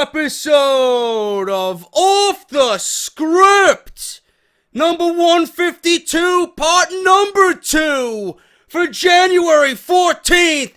episode of Off the Script, number 152, part number 2, for January 14th,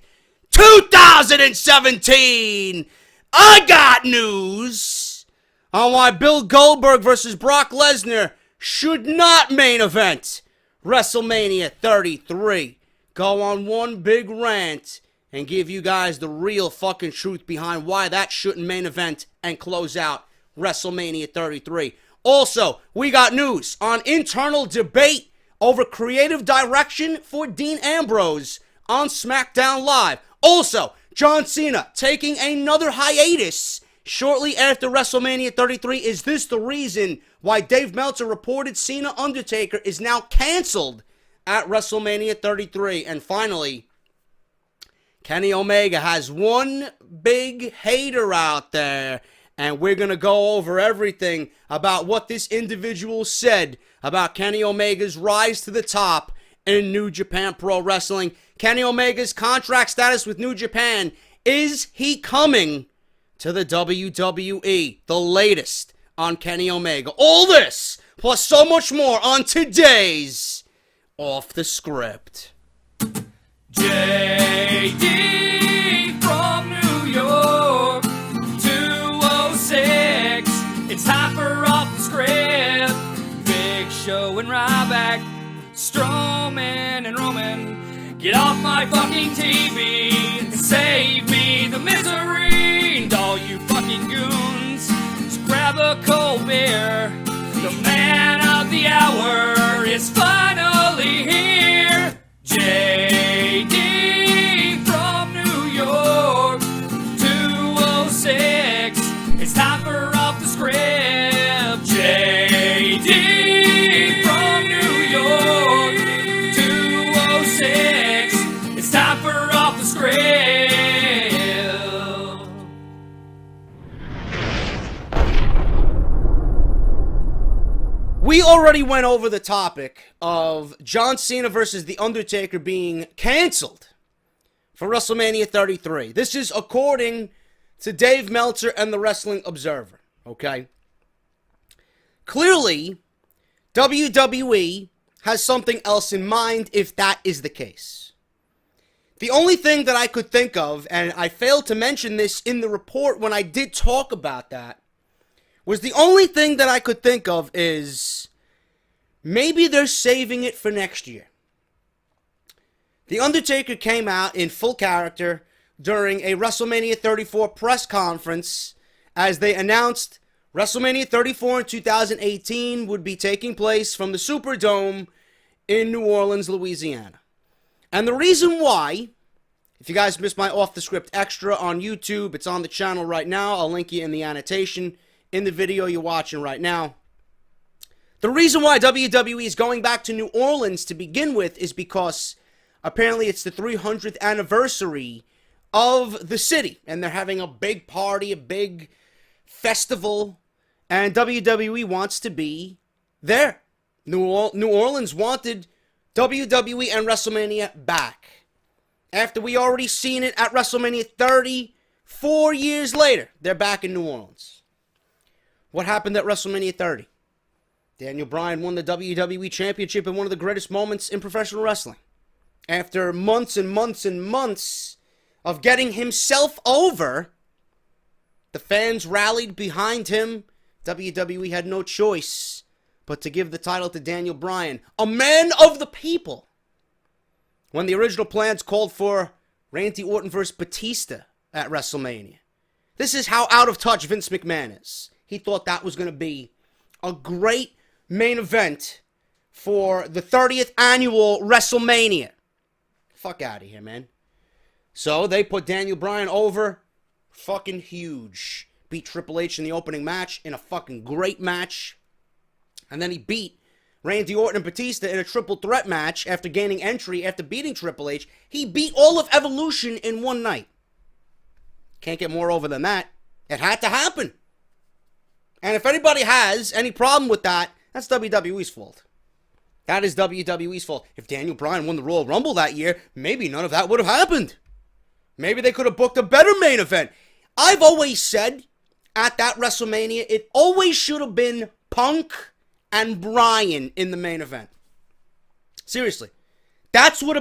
2017. I got news on why Bill Goldberg versus Brock Lesnar should not main event WrestleMania 33. Go on one big rant and give you guys the real fucking truth behind why that shouldn't main event and close out WrestleMania 33. Also, we got news on internal debate over creative direction for Dean Ambrose on Smackdown Live. Also, John Cena taking another hiatus shortly after WrestleMania 33. Is this the reason why Dave Meltzer reported Cena Undertaker is now canceled at WrestleMania 33? And finally, Kenny Omega has one big hater out there, and we're going to go over everything about what this individual said about Kenny Omega's rise to the top in New Japan Pro Wrestling. Kenny Omega's contract status with New Japan. Is he coming to the WWE? The latest on Kenny Omega. All this, plus so much more on today's Off the Script. JD from New York, 206. It's time for Off the Script. Big Show and Ryback, Strowman and Roman. Get off my fucking TV and save me the misery. And all you fucking goons, just grab a cold beer. The man of the hour is finally here. JD from New York, 206. It's time for Off the Script. JD from New York, 206. It's time for Off the Script. We already went over the topic of John Cena versus The Undertaker being canceled for WrestleMania 33. This is according to Dave Meltzer and the Wrestling Observer, okay? Clearly, WWE has something else in mind if that is the case. The only thing that I could think of, and I failed to mention this in the report when I did talk about that, was the only thing that I could think of is maybe they're saving it for next year. The Undertaker came out in full character during a WrestleMania 34 press conference as they announced WrestleMania 34 in 2018 would be taking place from the Superdome in New Orleans, Louisiana. And the reason why, if you guys missed my Off the Script Extra on YouTube, it's on the channel right now. I'll link you in the annotation in the video you're watching right now. The reason why WWE is going back to New Orleans to begin with is because apparently it's the 300th anniversary of the city, and they're having a big party, a big festival, and WWE wants to be there. New Orleans wanted WWE and WrestleMania back. After we already seen it at WrestleMania 30, 4 years later, they're back in New Orleans. What happened at WrestleMania 30? Daniel Bryan won the WWE Championship in one of the greatest moments in professional wrestling. After months and months and months of getting himself over, the fans rallied behind him. WWE had no choice but to give the title to Daniel Bryan, a man of the people. When the original plans called for Randy Orton versus Batista at WrestleMania. This is how out of touch Vince McMahon is. He thought that was going to be a great main event for the 30th annual WrestleMania. Fuck out of here, man. So they put Daniel Bryan over. Fucking huge. Beat Triple H in the opening match in a fucking great match. And then he beat Randy Orton and Batista in a triple threat match after gaining entry after beating Triple H. He beat all of Evolution in one night. Can't get more over than that. It had to happen. And if anybody has any problem with that, that's WWE's fault. That is WWE's fault. If Daniel Bryan won the Royal Rumble that year, maybe none of that would have happened. Maybe they could have booked a better main event. I've always said, at that WrestleMania, it always should have been Punk and Bryan in the main event. Seriously. That's what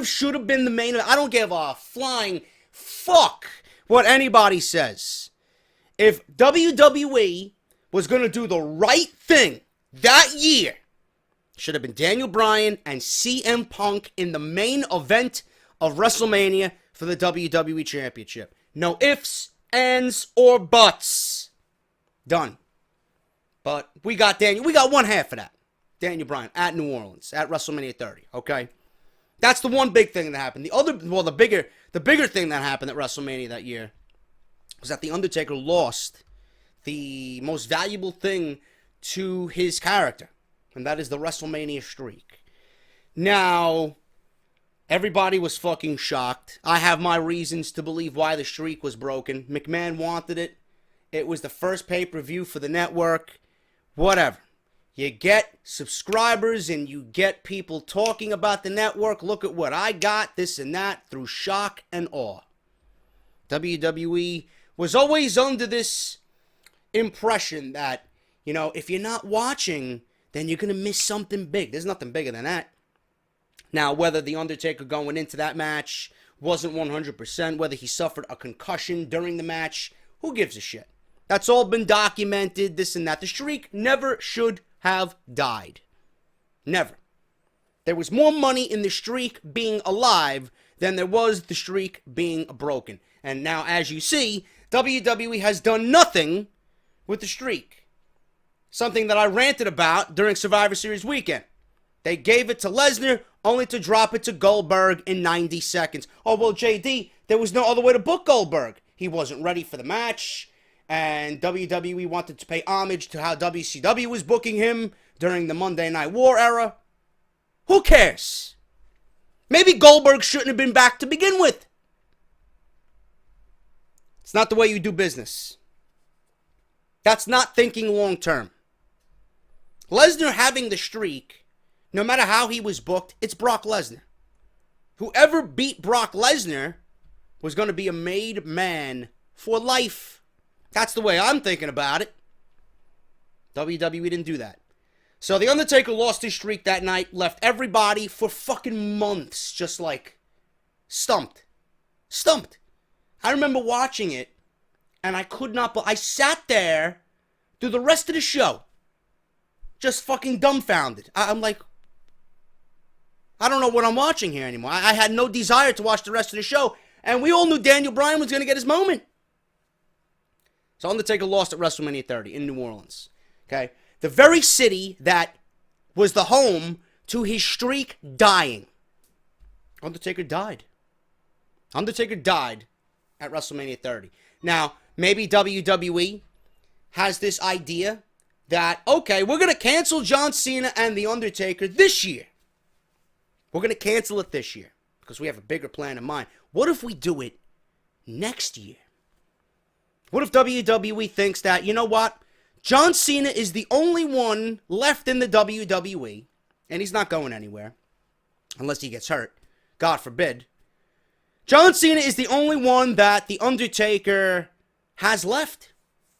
should have been the main event. I don't give a flying fuck what anybody says. If WWE was going to do the right thing that year, it should have been Daniel Bryan and CM Punk in the main event of WrestleMania for the WWE Championship. No ifs, ands, or buts. Done. But we got one half of that. Daniel Bryan at New Orleans at WrestleMania 30, okay? That's the one big thing that happened. The bigger thing that happened at WrestleMania that year was that The Undertaker lost the most valuable thing to his character, and that is the WrestleMania streak. Now, everybody was fucking shocked. I have my reasons to believe why the streak was broken. McMahon wanted it. It was the first pay-per-view for the network. Whatever. You get subscribers and you get people talking about the network. Look at what I got, this and that, through shock and awe. WWE was always under this impression that, you know, if you're not watching, then you're going to miss something big. There's nothing bigger than that. Now, whether The Undertaker going into that match wasn't 100%, whether he suffered a concussion during the match, who gives a shit? That's all been documented, this and that. The streak never should have died. Never. There was more money in the streak being alive than there was the streak being broken. And now, as you see, WWE has done nothing with the streak. Something that I ranted about during Survivor Series weekend. They gave it to Lesnar, only to drop it to Goldberg in 90 seconds. Oh, well, JD, there was no other way to book Goldberg. He wasn't ready for the match. And WWE wanted to pay homage to how WCW was booking him during the Monday Night War era. Who cares? Maybe Goldberg shouldn't have been back to begin with. It's not the way you do business. That's not thinking long term. Lesnar having the streak, no matter how he was booked, it's Brock Lesnar. Whoever beat Brock Lesnar was going to be a made man for life. That's the way I'm thinking about it. WWE didn't do that. So The Undertaker lost his streak that night, left everybody for fucking months just like stumped. Stumped. I remember watching it, and I could not, I sat there through the rest of the show, just fucking dumbfounded. I'm like, I don't know what I'm watching here anymore. I had no desire to watch the rest of the show, and we all knew Daniel Bryan was going to get his moment. So Undertaker lost at WrestleMania 30 in New Orleans. Okay? The very city that was the home to his streak dying. Undertaker died. Undertaker died at WrestleMania 30. Now, maybe WWE has this idea that, okay, we're going to cancel John Cena and The Undertaker this year. We're going to cancel it this year because we have a bigger plan in mind. What if we do it next year? What if WWE thinks that, you know what? John Cena is the only one left in the WWE, and he's not going anywhere, unless he gets hurt. God forbid. John Cena is the only one that The Undertaker has left.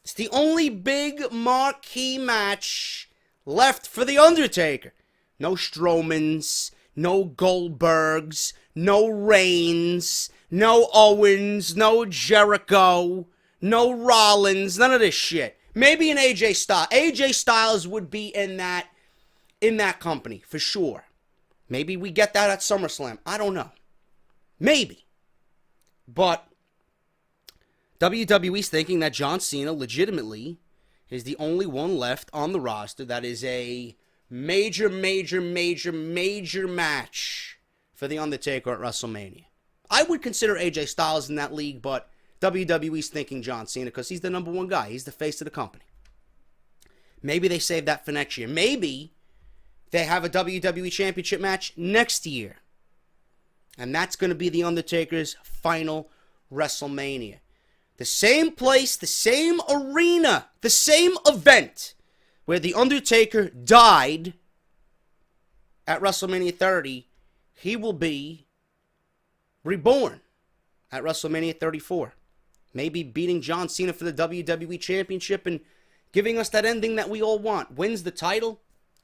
It's the only big marquee match left for The Undertaker. No Strowmans, no Goldbergs, no Reigns, no Owens, no Jericho, no Rollins, none of this shit. Maybe an AJ Styles. AJ Styles would be in that company, for sure. Maybe we get that at SummerSlam. I don't know. Maybe. But WWE's thinking that John Cena legitimately is the only one left on the roster that is a major match for The Undertaker at WrestleMania. I would consider AJ Styles in that league, but WWE's thinking John Cena because he's the number one guy. He's the face of the company. Maybe they save that for next year. Maybe they have a WWE Championship match next year. And that's going to be The Undertaker's final WrestleMania. The same place, the same arena, the same event where The Undertaker died at WrestleMania 30, he will be reborn at WrestleMania 34. Maybe beating John Cena for the WWE Championship and giving us that ending that we all want. Wins the title,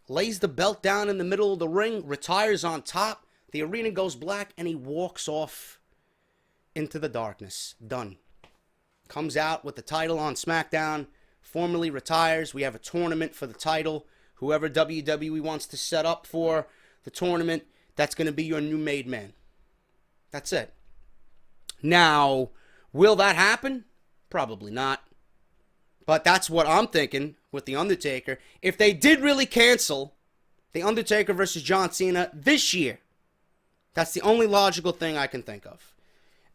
lays the belt down in the middle of the ring, retires on top, the arena goes black, and he walks off into the darkness. Done. Comes out with the title on Smackdown, formally retires. We have a tournament for the title. Whoever WWE wants to set up for the tournament, that's going to be your new made man. That's it. Now, will that happen? Probably not. But that's what I'm thinking with The Undertaker. If they did really cancel The Undertaker versus John Cena this year, that's the only logical thing I can think of.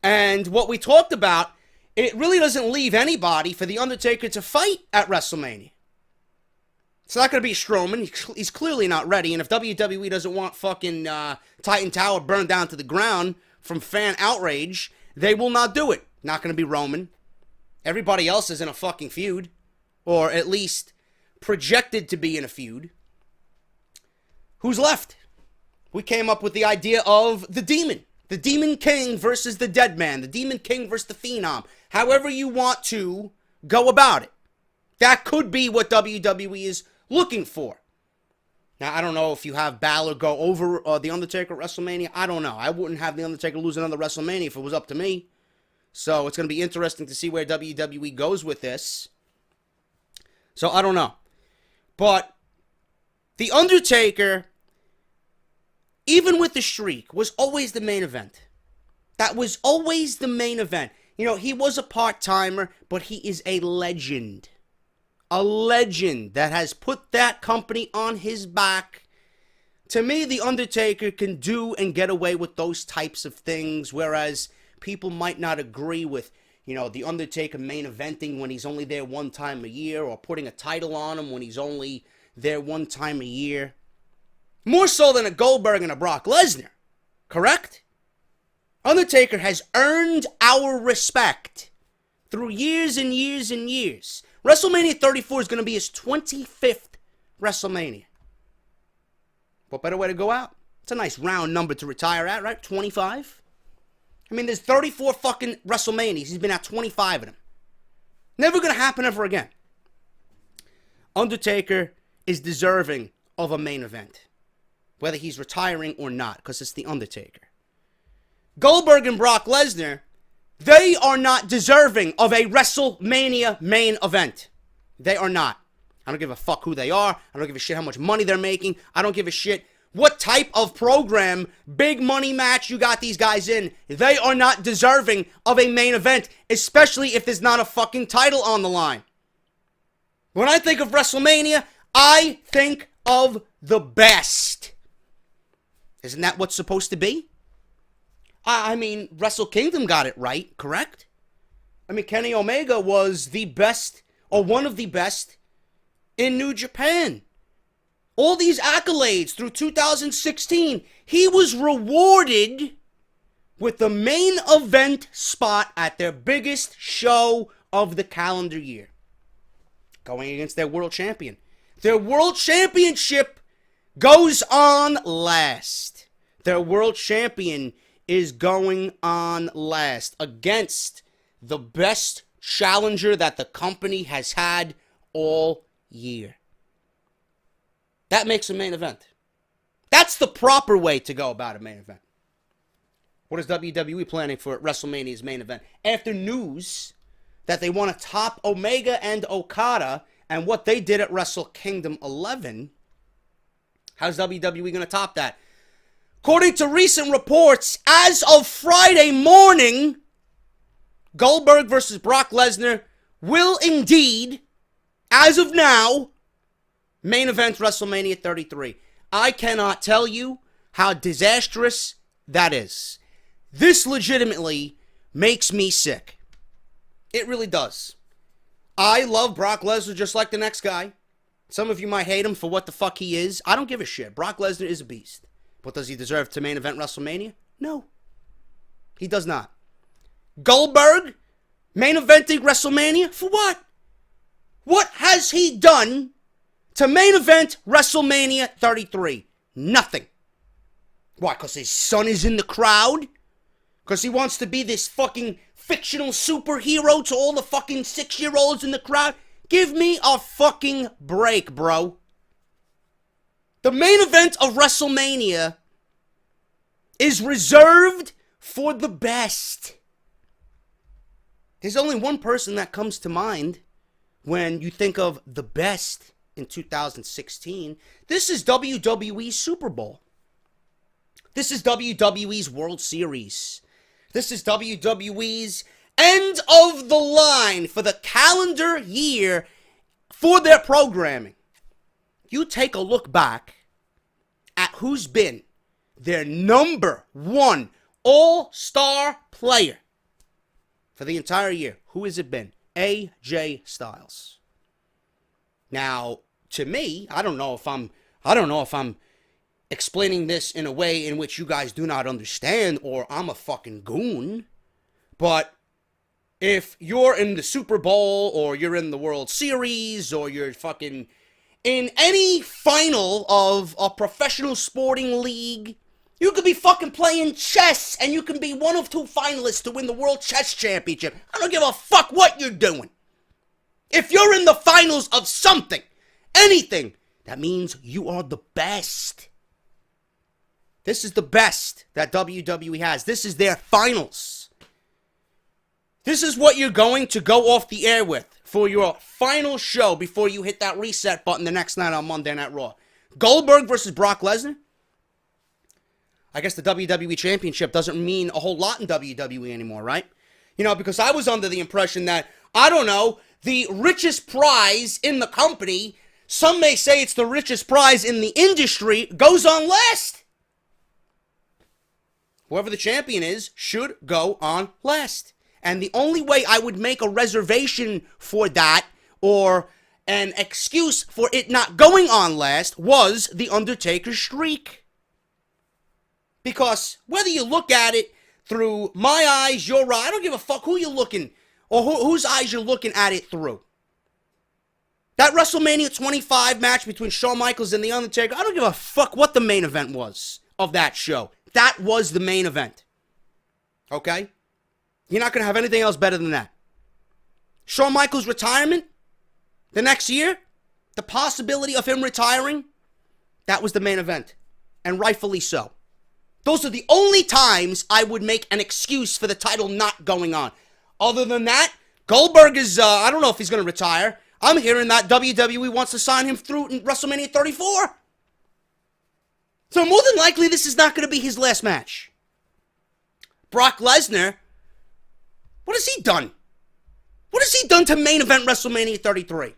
And what we talked about, it really doesn't leave anybody for The Undertaker to fight at WrestleMania. It's not going to be Strowman. He's clearly not ready. And if WWE doesn't want fucking Titan Tower burned down to the ground from fan outrage, they will not do it. Not going to be Roman. Everybody else is in a fucking feud. Or at least projected to be in a feud. Who's left? We came up with the idea of the Demon. The Demon King versus the Dead Man. The Demon King versus the Phenom. However you want to go about it. That could be what WWE is looking for. Now, I don't know if you have Balor go over The Undertaker at WrestleMania. I don't know. I wouldn't have The Undertaker lose another WrestleMania if it was up to me. So it's going to be interesting to see where WWE goes with this. So I don't know. But The Undertaker, even with the streak, was always the main event. That was always the main event. You know, he was a part-timer, but he is a legend. A legend that has put that company on his back. To me, The Undertaker can do and get away with those types of things, whereas people might not agree with, you know, The Undertaker main eventing when he's only there one time a year, or putting a title on him when he's only there one time a year. More so than a Goldberg and a Brock Lesnar, correct? Undertaker has earned our respect through years and years and years. WrestleMania 34 is going to be his 25th WrestleMania. What better way to go out? It's a nice round number to retire at, right? 25? I mean, there's 34 fucking WrestleManias. He's been at 25 of them. Never going to happen ever again. Undertaker is deserving of a main event. Whether he's retiring or not, because it's The Undertaker. Goldberg and Brock Lesnar, they are not deserving of a WrestleMania main event. They are not. I don't give a fuck who they are. I don't give a shit how much money they're making. I don't give a shit what type of program, big money match you got these guys in. They are not deserving of a main event, especially if there's not a fucking title on the line. When I think of WrestleMania, I think of the best. Isn't that what's supposed to be? I mean, Wrestle Kingdom got it right, correct? I mean, Kenny Omega was the best, or one of the best, in New Japan. All these accolades through 2016, he was rewarded with the main event spot at their biggest show of the calendar year. Going against their world champion. Their world championship goes on last. Their world champion is going on last against the best challenger that the company has had all year. That makes a main event. That's the proper way to go about a main event. What is WWE planning for WrestleMania's main event? After news that they want to top Omega and Okada and what they did at Wrestle Kingdom 11, how's WWE going to top that? According to recent reports, as of Friday morning, Goldberg versus Brock Lesnar will indeed, as of now, main event WrestleMania 33. I cannot tell you how disastrous that is. This legitimately makes me sick. It really does. I love Brock Lesnar just like the next guy. Some of you might hate him for what the fuck he is. I don't give a shit. Brock Lesnar is a beast. But does he deserve to main event WrestleMania? No. He does not. Goldberg, main eventing WrestleMania? For what? What has he done to main event WrestleMania 33? Nothing. Why? Because his son is in the crowd? Because he wants to be this fucking fictional superhero to all the fucking 6-year-olds in the crowd. Give me a fucking break, bro. The main event of WrestleMania is reserved for the best. There's only one person that comes to mind when you think of the best in 2016. This is WWE's Super Bowl. This is WWE's World Series. This is WWE's end of the line for the calendar year for their programming. You take a look back at who's been their number one all-star player for the entire year. Who has it been? AJ Styles. Now, to me, I don't know if I'm explaining this in a way in which you guys do not understand, or I'm a fucking goon. But if you're in the Super Bowl, or you're in the World Series, or you're fucking in any final of a professional sporting league, you could be fucking playing chess, and you can be one of 2 finalists to win the World Chess Championship. I don't give a fuck what you're doing. If you're in the finals of something, anything, that means you are the best. This is the best that WWE has. This is their finals. This is what you're going to go off the air with for your final show before you hit that reset button the next night on Monday Night Raw. Goldberg versus Brock Lesnar. I guess the WWE Championship doesn't mean a whole lot in WWE anymore, right? You know, because I was under the impression that, I don't know, the richest prize in the company, some may say it's the richest prize in the industry, goes on last. Whoever the champion is should go on last. And the only way I would make a reservation for that, or an excuse for it not going on last, was the Undertaker streak. Because whether you look at it through my eyes, your eyes, I don't give a fuck who you're looking, or whose eyes you're looking at it through. That WrestleMania 25 match between Shawn Michaels and The Undertaker, I don't give a fuck what the main event was of that show. That was the main event. Okay? You're not going to have anything else better than that. Shawn Michaels' retirement the next year, the possibility of him retiring, that was the main event. And rightfully so. Those are the only times I would make an excuse for the title not going on. Other than that, Goldberg is, I don't know if he's going to retire. I'm hearing that WWE wants to sign him through in WrestleMania 34. So more than likely, this is not going to be his last match. Brock Lesnar, what has he done? What has he done to main event WrestleMania 33?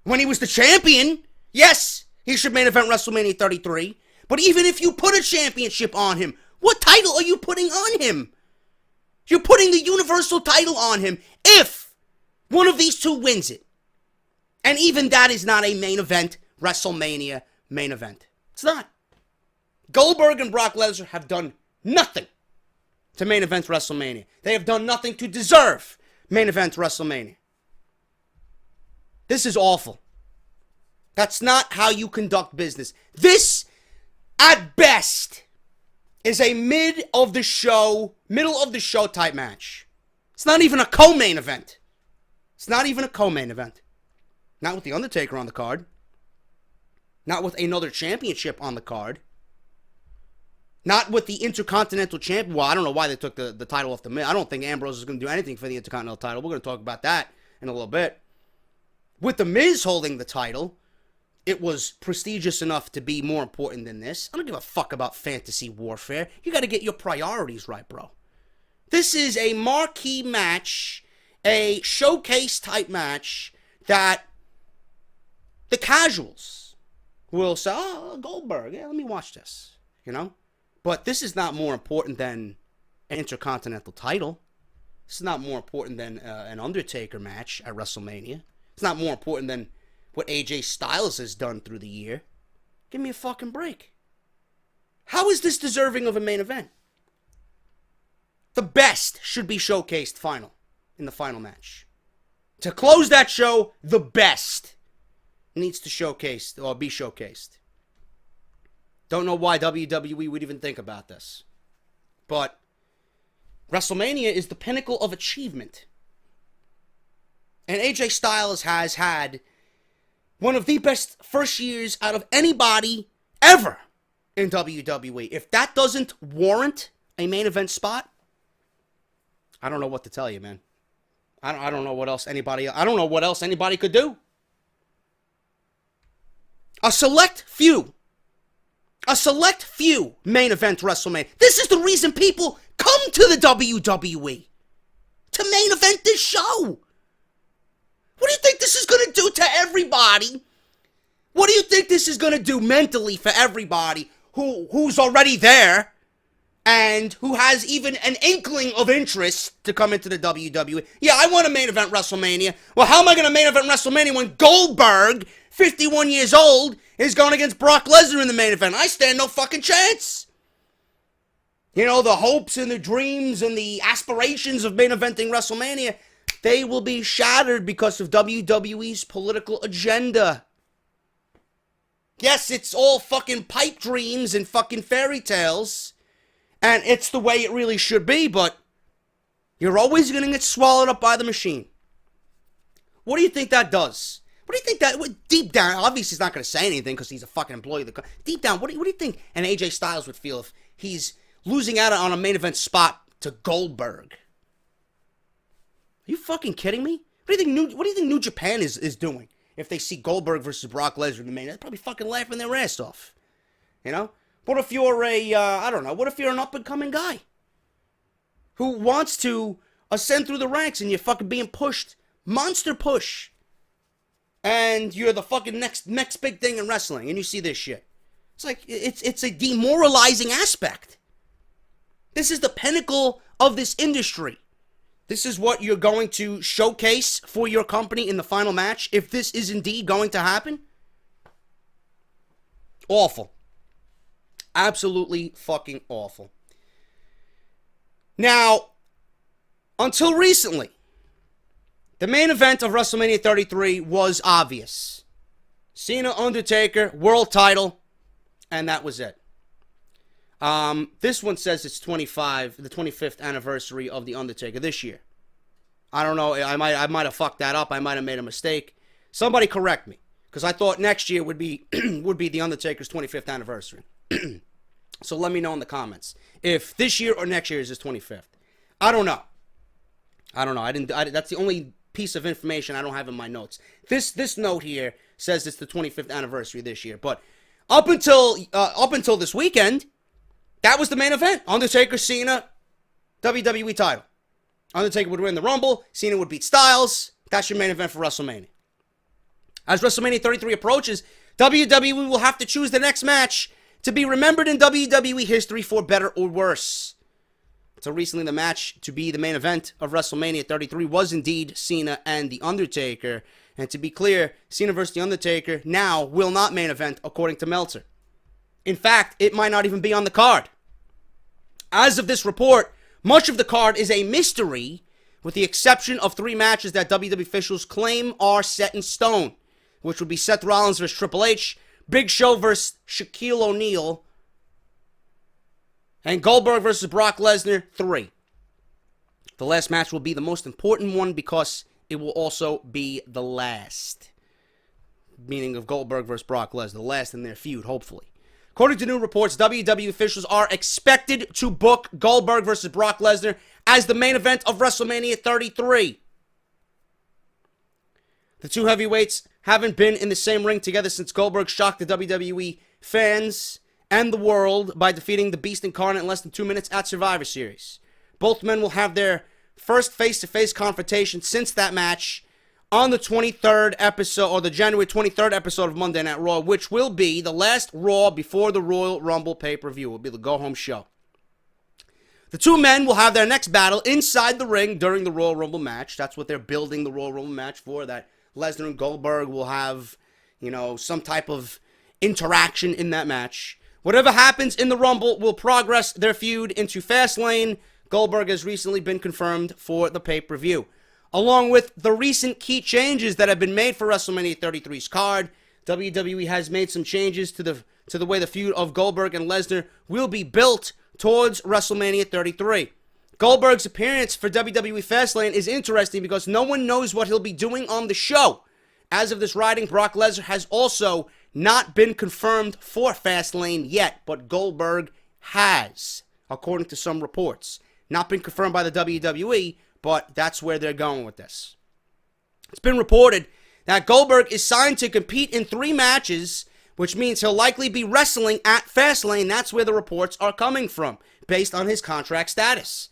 When he was the champion, yes, he should main event WrestleMania 33. But even if you put a championship on him, what title are you putting on him? You're putting the Universal title on him if one of these two wins it. And even that is not a main event WrestleMania main event. It's not. Goldberg and Brock Lesnar have done nothing to main event WrestleMania. They have done nothing to deserve main event WrestleMania. This is awful. That's not how you conduct business. This, at best, is a middle of the show type match. It's not even a co-main event. It's not even a co-main event. Not with The Undertaker on the card. Not with another championship on the card. Not with the Intercontinental Champion. Well, I don't know why they took the title off the Miz. I don't think Ambrose is going to do anything for the Intercontinental title. We're going to talk about that in a little bit. With the Miz holding the title, it was prestigious enough to be more important than this. I don't give a fuck about fantasy warfare. You got to get your priorities right, bro. This is a marquee match, a showcase type match that the casuals will say, oh, Goldberg, yeah, let me watch this, you know? But this is not more important than an Intercontinental title. This is not more important than an Undertaker match at WrestleMania. It's not more important than what AJ Styles has done through the year. Give me a fucking break. How is this deserving of a main event? The best should be showcased in the final match. To close that show, the best needs to showcase or be showcased. Don't know why WWE would even think about this. But WrestleMania is the pinnacle of achievement. And AJ Styles has had one of the best first years out of anybody ever in WWE. If that doesn't warrant a main event spot, I don't know what to tell you, man. I don't know what else anybody could do. A select few main event WrestleMania. This is the reason people come to the WWE, to main event this show. What do you think this is going to do to everybody? What do you think this is going to do mentally for everybody who's already there and who has even an inkling of interest to come into the WWE? Yeah, I want a main event WrestleMania. Well, how am I going to main event WrestleMania when Goldberg, 51 years old, is going against Brock Lesnar in the main event? I stand no fucking chance. You know, the hopes and the dreams and the aspirations of main eventing WrestleMania, they will be shattered because of WWE's political agenda. Yes, it's all fucking pipe dreams and fucking fairy tales, and it's the way it really should be, but you're always going to get swallowed up by the machine. What do you think that does? What do you think that, deep down, obviously he's not going to say anything because he's a fucking employee of the company. Deep down, what do you think an AJ Styles would feel if he's losing out on a main event spot to Goldberg? Are you fucking kidding me? What do you think New Japan is doing if they see Goldberg versus Brock Lesnar in the main? They're probably fucking laughing their ass off. You know? What if you're what if you're an up-and-coming guy who wants to ascend through the ranks and you're fucking being pushed, monster push, and you're the fucking next big thing in wrestling, and you see this shit? It's like, it's a demoralizing aspect. This is the pinnacle of this industry. This is what you're going to showcase for your company in the final match, if this is indeed going to happen? Awful. Absolutely fucking awful. Now, until recently, the main event of WrestleMania 33 was obvious. Cena, Undertaker, world title, and that was it. This one says it's the 25th anniversary of The Undertaker this year. I don't know, I might have fucked that up, I might have made a mistake. Somebody correct me, because I thought next year would be The Undertaker's 25th anniversary. So let me know in the comments if this year or next year is his 25th. I don't know. That's the only piece of information I don't have in my notes. This note here says it's the 25th anniversary this year, but up until this weekend, that was the main event. Undertaker, Cena, WWE title. Undertaker would win the Rumble. Cena would beat Styles. That's your main event for WrestleMania. As WrestleMania 33 approaches, WWE will have to choose the next match to be remembered in WWE history for better or worse. So recently, the match to be the main event of WrestleMania 33 was indeed Cena and The Undertaker. And to be clear, Cena versus The Undertaker now will not main event, according to Meltzer. In fact, it might not even be on the card. As of this report, much of the card is a mystery, with the exception of 3 matches that WWE officials claim are set in stone, which would be Seth Rollins versus Triple H, Big Show versus Shaquille O'Neal, and Goldberg versus Brock Lesnar 3. The last match will be the most important one because it will also be the last. Meaning of Goldberg versus Brock Lesnar, the last in their feud, hopefully. According to new reports, WWE officials are expected to book Goldberg versus Brock Lesnar as the main event of WrestleMania 33. The two heavyweights haven't been in the same ring together since Goldberg shocked the WWE fans and the world by defeating the Beast Incarnate in less than 2 minutes at Survivor Series. Both men will have their first face-to-face confrontation since that match on the 23rd episode, or the January 23rd episode of Monday Night Raw, which will be the last Raw before the Royal Rumble pay-per-view. It will be the go-home show. The two men will have their next battle inside the ring during the Royal Rumble match. That's what they're building the Royal Rumble match for, that Lesnar and Goldberg will have, some type of interaction in that match. Whatever happens in the Rumble will progress their feud into Fastlane. Goldberg has recently been confirmed for the pay-per-view. Along with the recent key changes that have been made for WrestleMania 33's card, WWE has made some changes to the way the feud of Goldberg and Lesnar will be built towards WrestleMania 33. Goldberg's appearance for WWE Fastlane is interesting because no one knows what he'll be doing on the show. As of this writing, Brock Lesnar has also not been confirmed for Fastlane yet, but Goldberg has, according to some reports. Not been confirmed by the WWE, but that's where they're going with this. It's been reported that Goldberg is signed to compete in 3 matches, which means he'll likely be wrestling at Fastlane. That's where the reports are coming from, based on his contract status.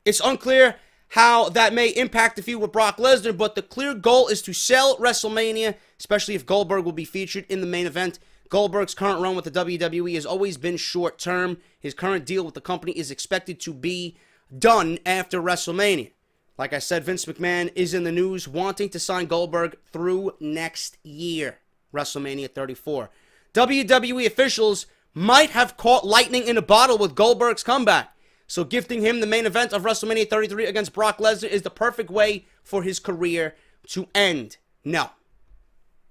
It's unclear how that may impact the feud with Brock Lesnar, but the clear goal is to sell WrestleMania, especially if Goldberg will be featured in the main event. Goldberg's current run with the WWE has always been short-term. His current deal with the company is expected to be done after WrestleMania. Like I said, Vince McMahon is in the news wanting to sign Goldberg through next year, WrestleMania 34. WWE officials might have caught lightning in a bottle with Goldberg's comeback. So gifting him the main event of WrestleMania 33 against Brock Lesnar is the perfect way for his career to end. No.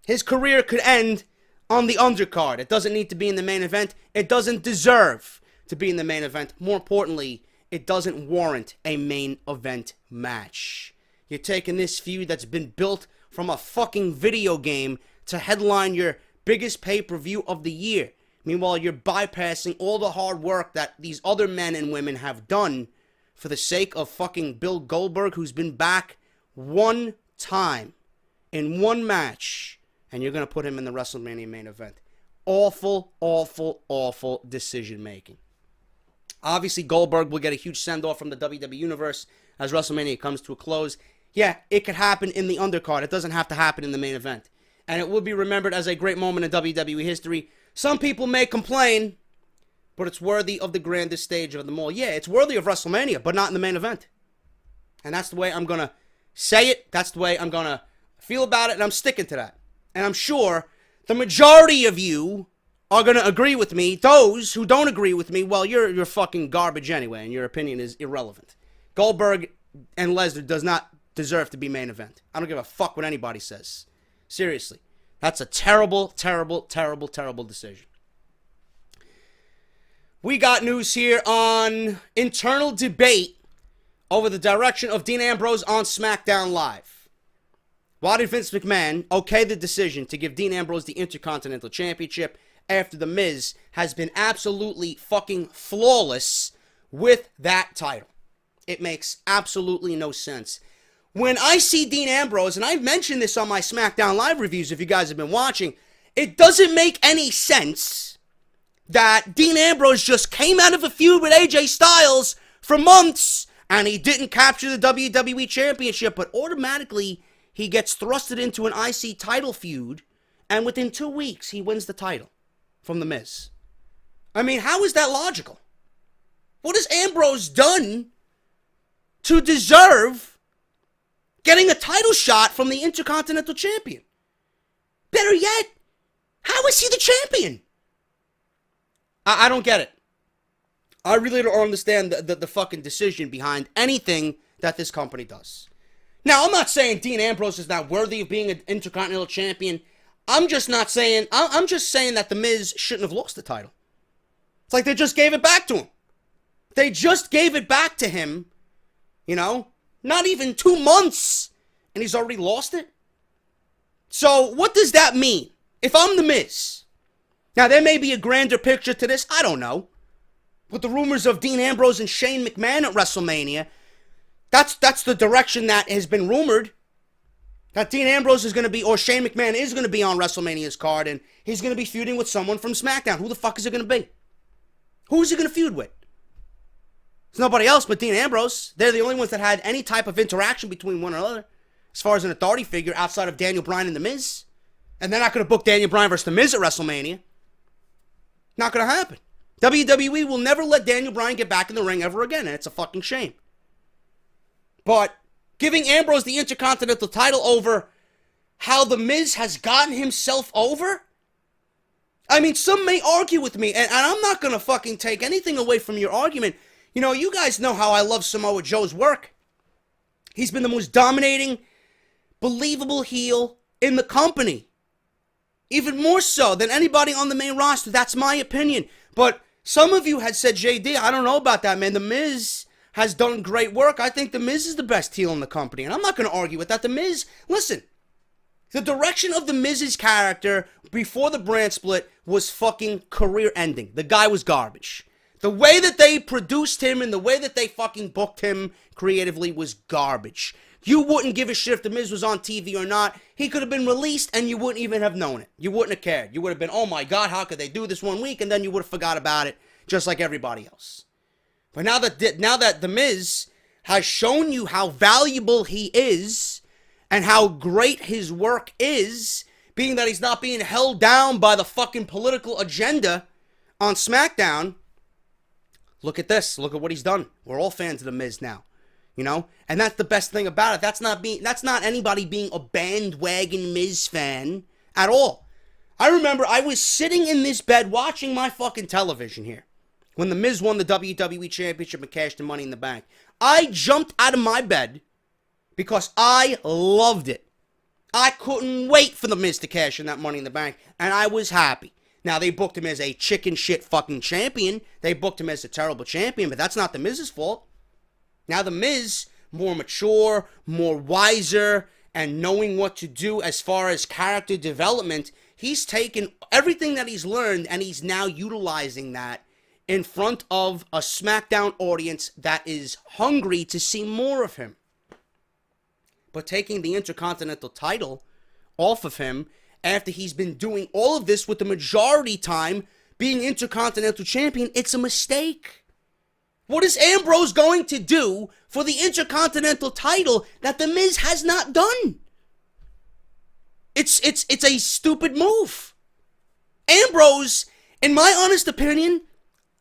His career could end on the undercard. It doesn't need to be in the main event. It doesn't deserve to be in the main event. More importantly, it doesn't warrant a main event match. You're taking this feud that's been built from a fucking video game to headline your biggest pay-per-view of the year. Meanwhile, you're bypassing all the hard work that these other men and women have done for the sake of fucking Bill Goldberg, who's been back one time in one match, and you're going to put him in the WrestleMania main event. Awful, awful, awful decision-making. Obviously, Goldberg will get a huge send-off from the WWE Universe as WrestleMania comes to a close. Yeah, it could happen in the undercard. It doesn't have to happen in the main event. And it will be remembered as a great moment in WWE history. Some people may complain, but it's worthy of the grandest stage of them all. Yeah, it's worthy of WrestleMania, but not in the main event. And that's the way I'm going to say it. That's the way I'm going to feel about it, and I'm sticking to that. And I'm sure the majority of you are going to agree with me. Those who don't agree with me, well, you're fucking garbage anyway, and your opinion is irrelevant. Goldberg and Lesnar does not deserve to be main event. I don't give a fuck what anybody says. Seriously. That's a terrible, terrible, terrible, terrible decision. We got news here on internal debate over the direction of Dean Ambrose on Smackdown Live. Why did Vince McMahon okay the decision to give Dean Ambrose the Intercontinental Championship after The Miz has been absolutely fucking flawless with that title? It makes absolutely no sense. When I see Dean Ambrose, and I've mentioned this on my SmackDown Live reviews if you guys have been watching, it doesn't make any sense that Dean Ambrose just came out of a feud with AJ Styles for months and he didn't capture the WWE Championship, but automatically he gets thrusted into an IC title feud, and within 2 weeks he wins the title from The Miz. I mean, how is that logical? What has Ambrose done to deserve getting a title shot from the Intercontinental Champion? Better yet, how is he the champion? I don't get it. I really don't understand the fucking decision behind anything that this company does. Now, I'm not saying Dean Ambrose is not worthy of being an Intercontinental Champion. I'm just saying that The Miz shouldn't have lost the title. It's like they just gave it back to him. They just gave it back to him, you know? Not even 2 months, and he's already lost it? So, what does that mean? If I'm The Miz, now there may be a grander picture to this, I don't know. With the rumors of Dean Ambrose and Shane McMahon at WrestleMania, that's the direction that has been rumored. That Dean Ambrose is going to be, or Shane McMahon is going to be on WrestleMania's card, and he's going to be feuding with someone from SmackDown. Who the fuck is it going to be? Who is he going to feud with? It's nobody else but Dean Ambrose. They're the only ones that had any type of interaction between one another, as far as an authority figure outside of Daniel Bryan and The Miz. And they're not going to book Daniel Bryan versus The Miz at WrestleMania. Not going to happen. WWE will never let Daniel Bryan get back in the ring ever again, and it's a fucking shame. But giving Ambrose the Intercontinental title over how The Miz has gotten himself over? I mean, some may argue with me, and I'm not going to fucking take anything away from your argument. You know, you guys know how I love Samoa Joe's work. He's been the most dominating, believable heel in the company. Even more so than anybody on the main roster. That's my opinion. But some of you had said, JD, I don't know about that, man. The Miz has done great work. I think The Miz is the best heel in the company, and I'm not going to argue with that. The Miz, listen, the direction of The Miz's character before the brand split was fucking career-ending. The guy was garbage. The way that they produced him and the way that they fucking booked him creatively was garbage. You wouldn't give a shit if The Miz was on TV or not. He could have been released and you wouldn't even have known it. You wouldn't have cared. You would have been, oh my God, how could they do this 1 week? And then you would have forgot about it, just like everybody else. But now that The Miz has shown you how valuable he is and how great his work is, being that he's not being held down by the fucking political agenda on Smackdown, look at this. Look at what he's done. We're all fans of The Miz now. You know? And that's the best thing about it. That's not anybody being a bandwagon Miz fan at all. I remember I was sitting in this bed watching my fucking television here when The Miz won the WWE Championship and cashed the Money in the Bank. I jumped out of my bed because I loved it. I couldn't wait for The Miz to cash in that Money in the Bank, and I was happy. Now, they booked him as a chicken shit fucking champion. They booked him as a terrible champion, but that's not The Miz's fault. Now, The Miz, more mature, more wiser, and knowing what to do as far as character development, he's taken everything that he's learned and he's now utilizing that in front of a SmackDown audience that is hungry to see more of him. But taking the Intercontinental title off of him after he's been doing all of this with the majority time being Intercontinental Champion, it's a mistake. What is Ambrose going to do for the Intercontinental title that The Miz has not done? It's a stupid move. Ambrose, in my honest opinion,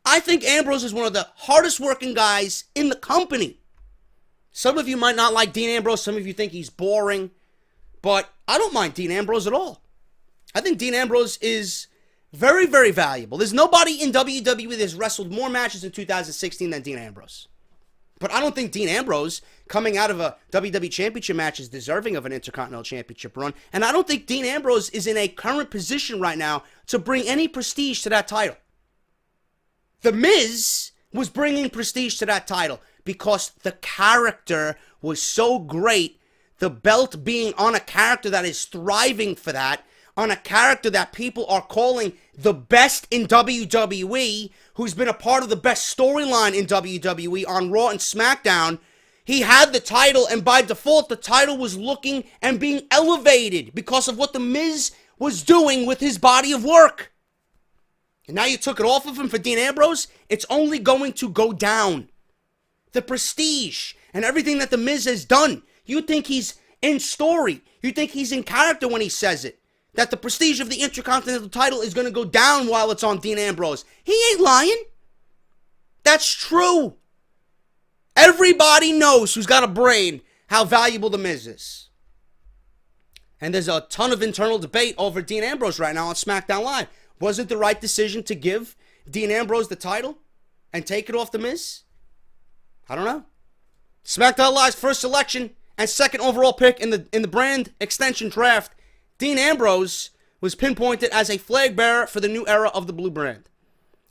I think Ambrose is one of the hardest working guys in the company. Some of you might not like Dean Ambrose. Some of you think he's boring. But I don't mind Dean Ambrose at all. I think Dean Ambrose is very, very valuable. There's nobody in WWE that's wrestled more matches in 2016 than Dean Ambrose. But I don't think Dean Ambrose, coming out of a WWE Championship match, is deserving of an Intercontinental Championship run. And I don't think Dean Ambrose is in a current position right now to bring any prestige to that title. The Miz was bringing prestige to that title because the character was so great, the belt being on a character that is thriving for that, on a character that people are calling the best in WWE, who's been a part of the best storyline in WWE on Raw and SmackDown. He had the title, and by default, the title was looking and being elevated because of what The Miz was doing with his body of work. And now you took it off of him for Dean Ambrose, it's only going to go down. The prestige and everything that The Miz has done, you think he's in story, you think he's in character when he says it, that the prestige of the Intercontinental title is going to go down while it's on Dean Ambrose. He ain't lying. That's true. Everybody knows who's got a brain how valuable The Miz is. And there's a ton of internal debate over Dean Ambrose right now on SmackDown Live. Was it the right decision to give Dean Ambrose the title and take it off The Miz? I don't know. SmackDown Live's first selection and second overall pick in the brand extension draft, Dean Ambrose was pinpointed as a flag bearer for the new era of the blue brand.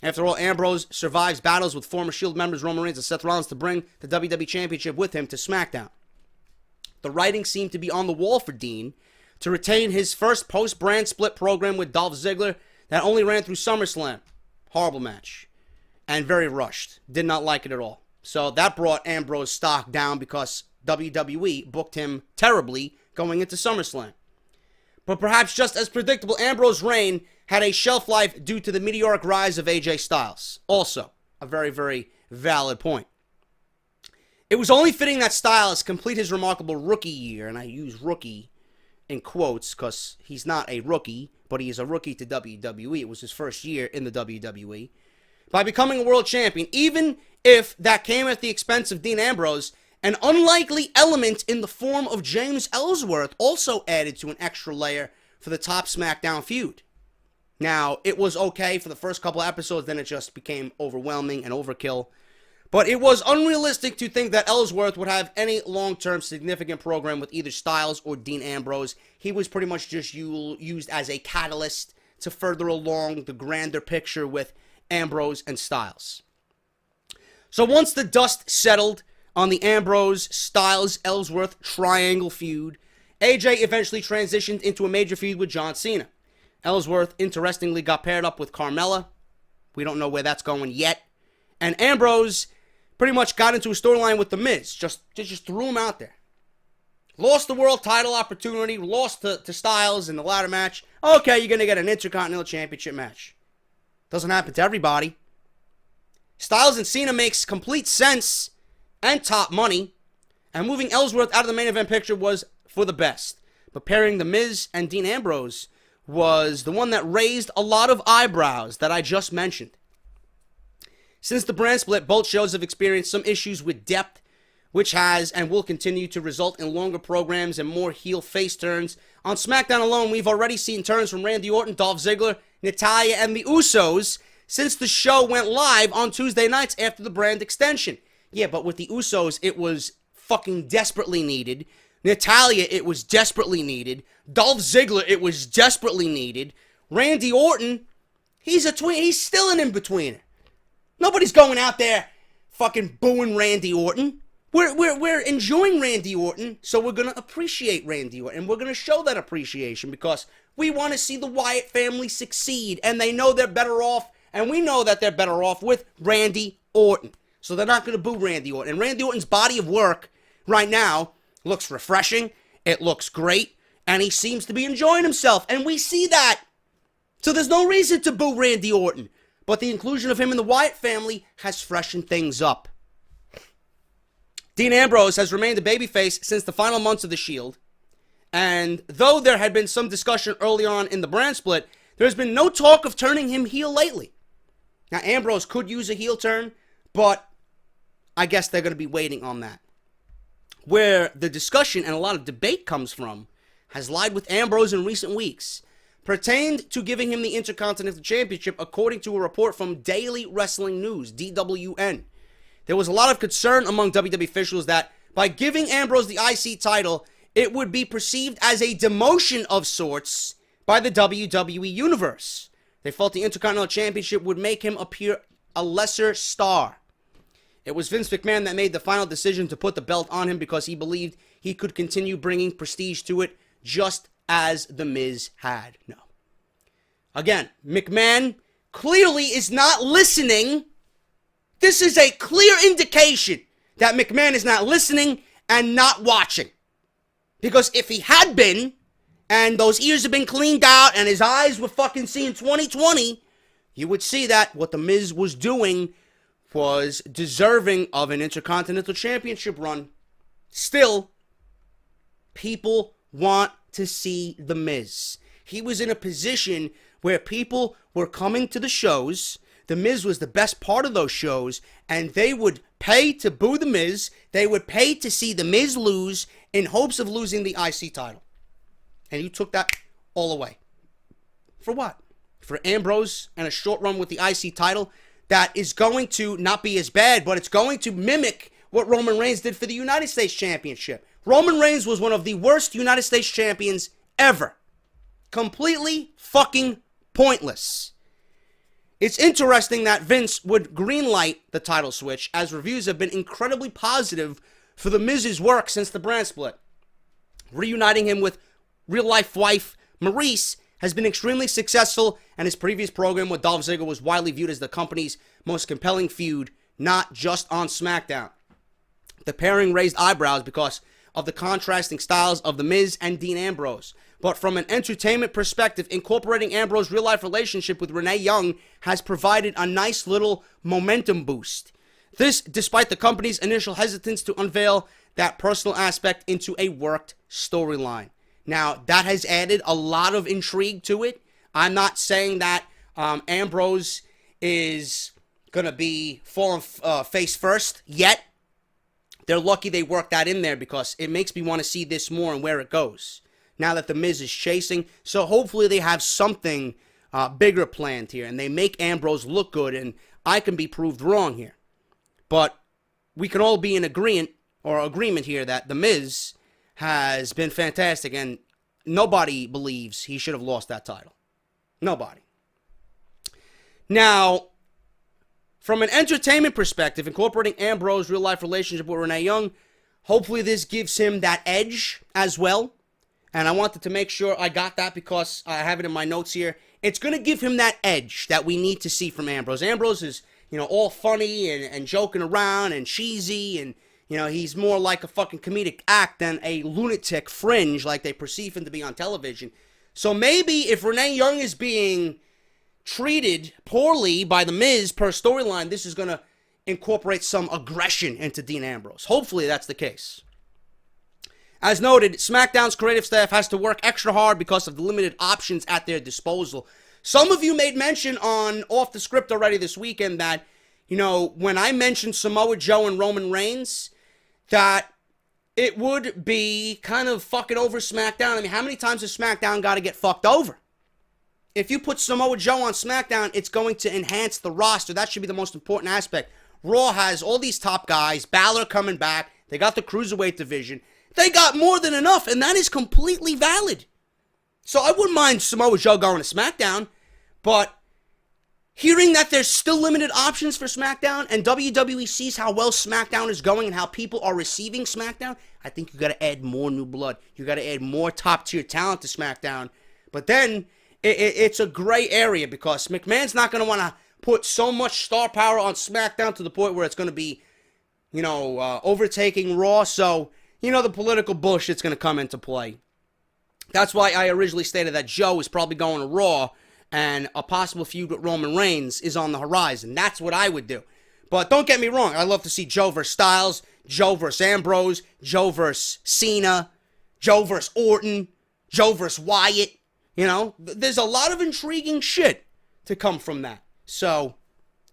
After all, Ambrose survives battles with former Shield members Roman Reigns and Seth Rollins to bring the WWE Championship with him to SmackDown. The writing seemed to be on the wall for Dean to retain his first post-brand split program with Dolph Ziggler that only ran through SummerSlam. Horrible match. And very rushed. Did not like it at all. So that brought Ambrose stock down because WWE booked him terribly going into SummerSlam. But perhaps just as predictable, Ambrose's reign had a shelf life due to the meteoric rise of AJ Styles. Also, a very, very valid point. It was only fitting that Styles complete his remarkable rookie year, and I use rookie in quotes because he's not a rookie, but he is a rookie to WWE. It was his first year in the WWE. By becoming a world champion, even if that came at the expense of Dean Ambrose, an unlikely element in the form of James Ellsworth also added to an extra layer for the top SmackDown feud. Now, it was okay for the first couple episodes, then it just became overwhelming and overkill. But it was unrealistic to think that Ellsworth would have any long-term significant program with either Styles or Dean Ambrose. He was pretty much just used as a catalyst to further along the grander picture with Ambrose and Styles. So once the dust settled on the Ambrose, Styles, Ellsworth triangle feud, AJ eventually transitioned into a major feud with John Cena. Ellsworth, interestingly, got paired up with Carmella. We don't know where that's going yet. And Ambrose pretty much got into a storyline with The Miz. Just threw him out there. Lost the world title opportunity, lost to Styles in the ladder match. Okay, you're going to get an Intercontinental Championship match. Doesn't happen to everybody. Styles and Cena makes complete sense and top money. And moving Ellsworth out of the main event picture was for the best. But pairing The Miz and Dean Ambrose was the one that raised a lot of eyebrows that I just mentioned. Since the brand split, both shows have experienced some issues with depth, which has and will continue to result in longer programs and more heel-face turns. On SmackDown alone, we've already seen turns from Randy Orton, Dolph Ziggler, Natalya, and the Usos since the show went live on Tuesday nights after the brand extension. Yeah, but with the Usos, it was fucking desperately needed. Natalya, it was desperately needed. Dolph Ziggler, it was desperately needed. Randy Orton, he's still an in-betweener. Nobody's going out there fucking booing Randy Orton. We're enjoying Randy Orton, so we're going to appreciate Randy Orton. And we're going to show that appreciation because we want to see the Wyatt family succeed. And they know they're better off, and we know that they're better off with Randy Orton. So they're not going to boo Randy Orton. And Randy Orton's body of work right now looks refreshing. It looks great. And he seems to be enjoying himself. And we see that. So there's no reason to boo Randy Orton. But the inclusion of him in the Wyatt family has freshened things up. Dean Ambrose has remained a babyface since the final months of The Shield. And though there had been some discussion early on in the brand split, there's been no talk of turning him heel lately. Now, Ambrose could use a heel turn, but I guess they're going to be waiting on that. Where the discussion and a lot of debate comes from has lied with Ambrose in recent weeks. Pertained to giving him the Intercontinental Championship, according to a report from Daily Wrestling News, DWN. There was a lot of concern among WWE officials that by giving Ambrose the IC title, it would be perceived as a demotion of sorts by the WWE Universe. They felt the Intercontinental Championship would make him appear a lesser star. It was Vince McMahon that made the final decision to put the belt on him because he believed he could continue bringing prestige to it just as The Miz had. No. Again, McMahon clearly is not listening. This is a clear indication that McMahon is not listening and not watching. Because if he had been, and those ears have been cleaned out, and his eyes were fucking seeing 2020, you would see that what The Miz was doing was deserving of an Intercontinental Championship run. Still, people want to see The Miz. He was in a position where people were coming to the shows. The Miz was the best part of those shows, and they would pay to boo The Miz. They would pay to see The Miz lose in hopes of losing the IC title. And you took that all away. For what? For Ambrose and a short run with the IC title that is going to not be as bad, but it's going to mimic what Roman Reigns did for the United States Championship. Roman Reigns was one of the worst United States champions ever. Completely fucking pointless. It's interesting that Vince would greenlight the title switch, as reviews have been incredibly positive for The Miz's work since the brand split. Reuniting him with real-life wife Maurice has been extremely successful, and his previous program with Dolph Ziggler was widely viewed as the company's most compelling feud, not just on SmackDown. The pairing raised eyebrows because of the contrasting styles of The Miz and Dean Ambrose. But from an entertainment perspective, incorporating Ambrose's real-life relationship with Renee Young has provided a nice little momentum boost. This, despite the company's initial hesitance to unveil that personal aspect into a worked storyline. Now, that has added a lot of intrigue to it. I'm not saying that Ambrose is going to be falling face first yet. They're lucky they worked that in there because it makes me want to see this more and where it goes. Now that The Miz is chasing. So hopefully they have something bigger planned here. And they make Ambrose look good. And I can be proved wrong here. But we can all be in agreement here that The Miz has been fantastic. And nobody believes he should have lost that title. Nobody. Now, from an entertainment perspective, incorporating Ambrose's real-life relationship with Renee Young, hopefully this gives him that edge as well. And I wanted to make sure I got that because I have it in my notes here. It's going to give him that edge that we need to see from Ambrose. Ambrose is, all funny and joking around and cheesy, and, he's more like a fucking comedic act than a lunatic fringe like they perceive him to be on television. So maybe if Renee Young is being treated poorly by The Miz per storyline, this is going to incorporate some aggression into Dean Ambrose. Hopefully that's the case. As noted, SmackDown's creative staff has to work extra hard because of the limited options at their disposal. Some of you made mention on Off the Script already this weekend that, when I mentioned Samoa Joe and Roman Reigns, that it would be kind of fucking over SmackDown. I mean, how many times has SmackDown got to get fucked over? If you put Samoa Joe on SmackDown, it's going to enhance the roster. That should be the most important aspect. Raw has all these top guys, Balor coming back, they got the Cruiserweight division. They got more than enough, and that is completely valid. So I wouldn't mind Samoa Joe going to SmackDown, but hearing that there's still limited options for SmackDown, and WWE sees how well SmackDown is going and how people are receiving SmackDown, I think you got to add more new blood. You got to add more top-tier talent to SmackDown. But then it's a gray area because McMahon's not going to want to put so much star power on SmackDown to the point where it's going to be, overtaking Raw. So, the political bullshit's going to come into play. That's why I originally stated that Joe is probably going to Raw and a possible feud with Roman Reigns is on the horizon. That's what I would do. But don't get me wrong. I love to see Joe versus Styles, Joe versus Ambrose, Joe versus Cena, Joe versus Orton, Joe versus Wyatt. There's a lot of intriguing shit to come from that. So,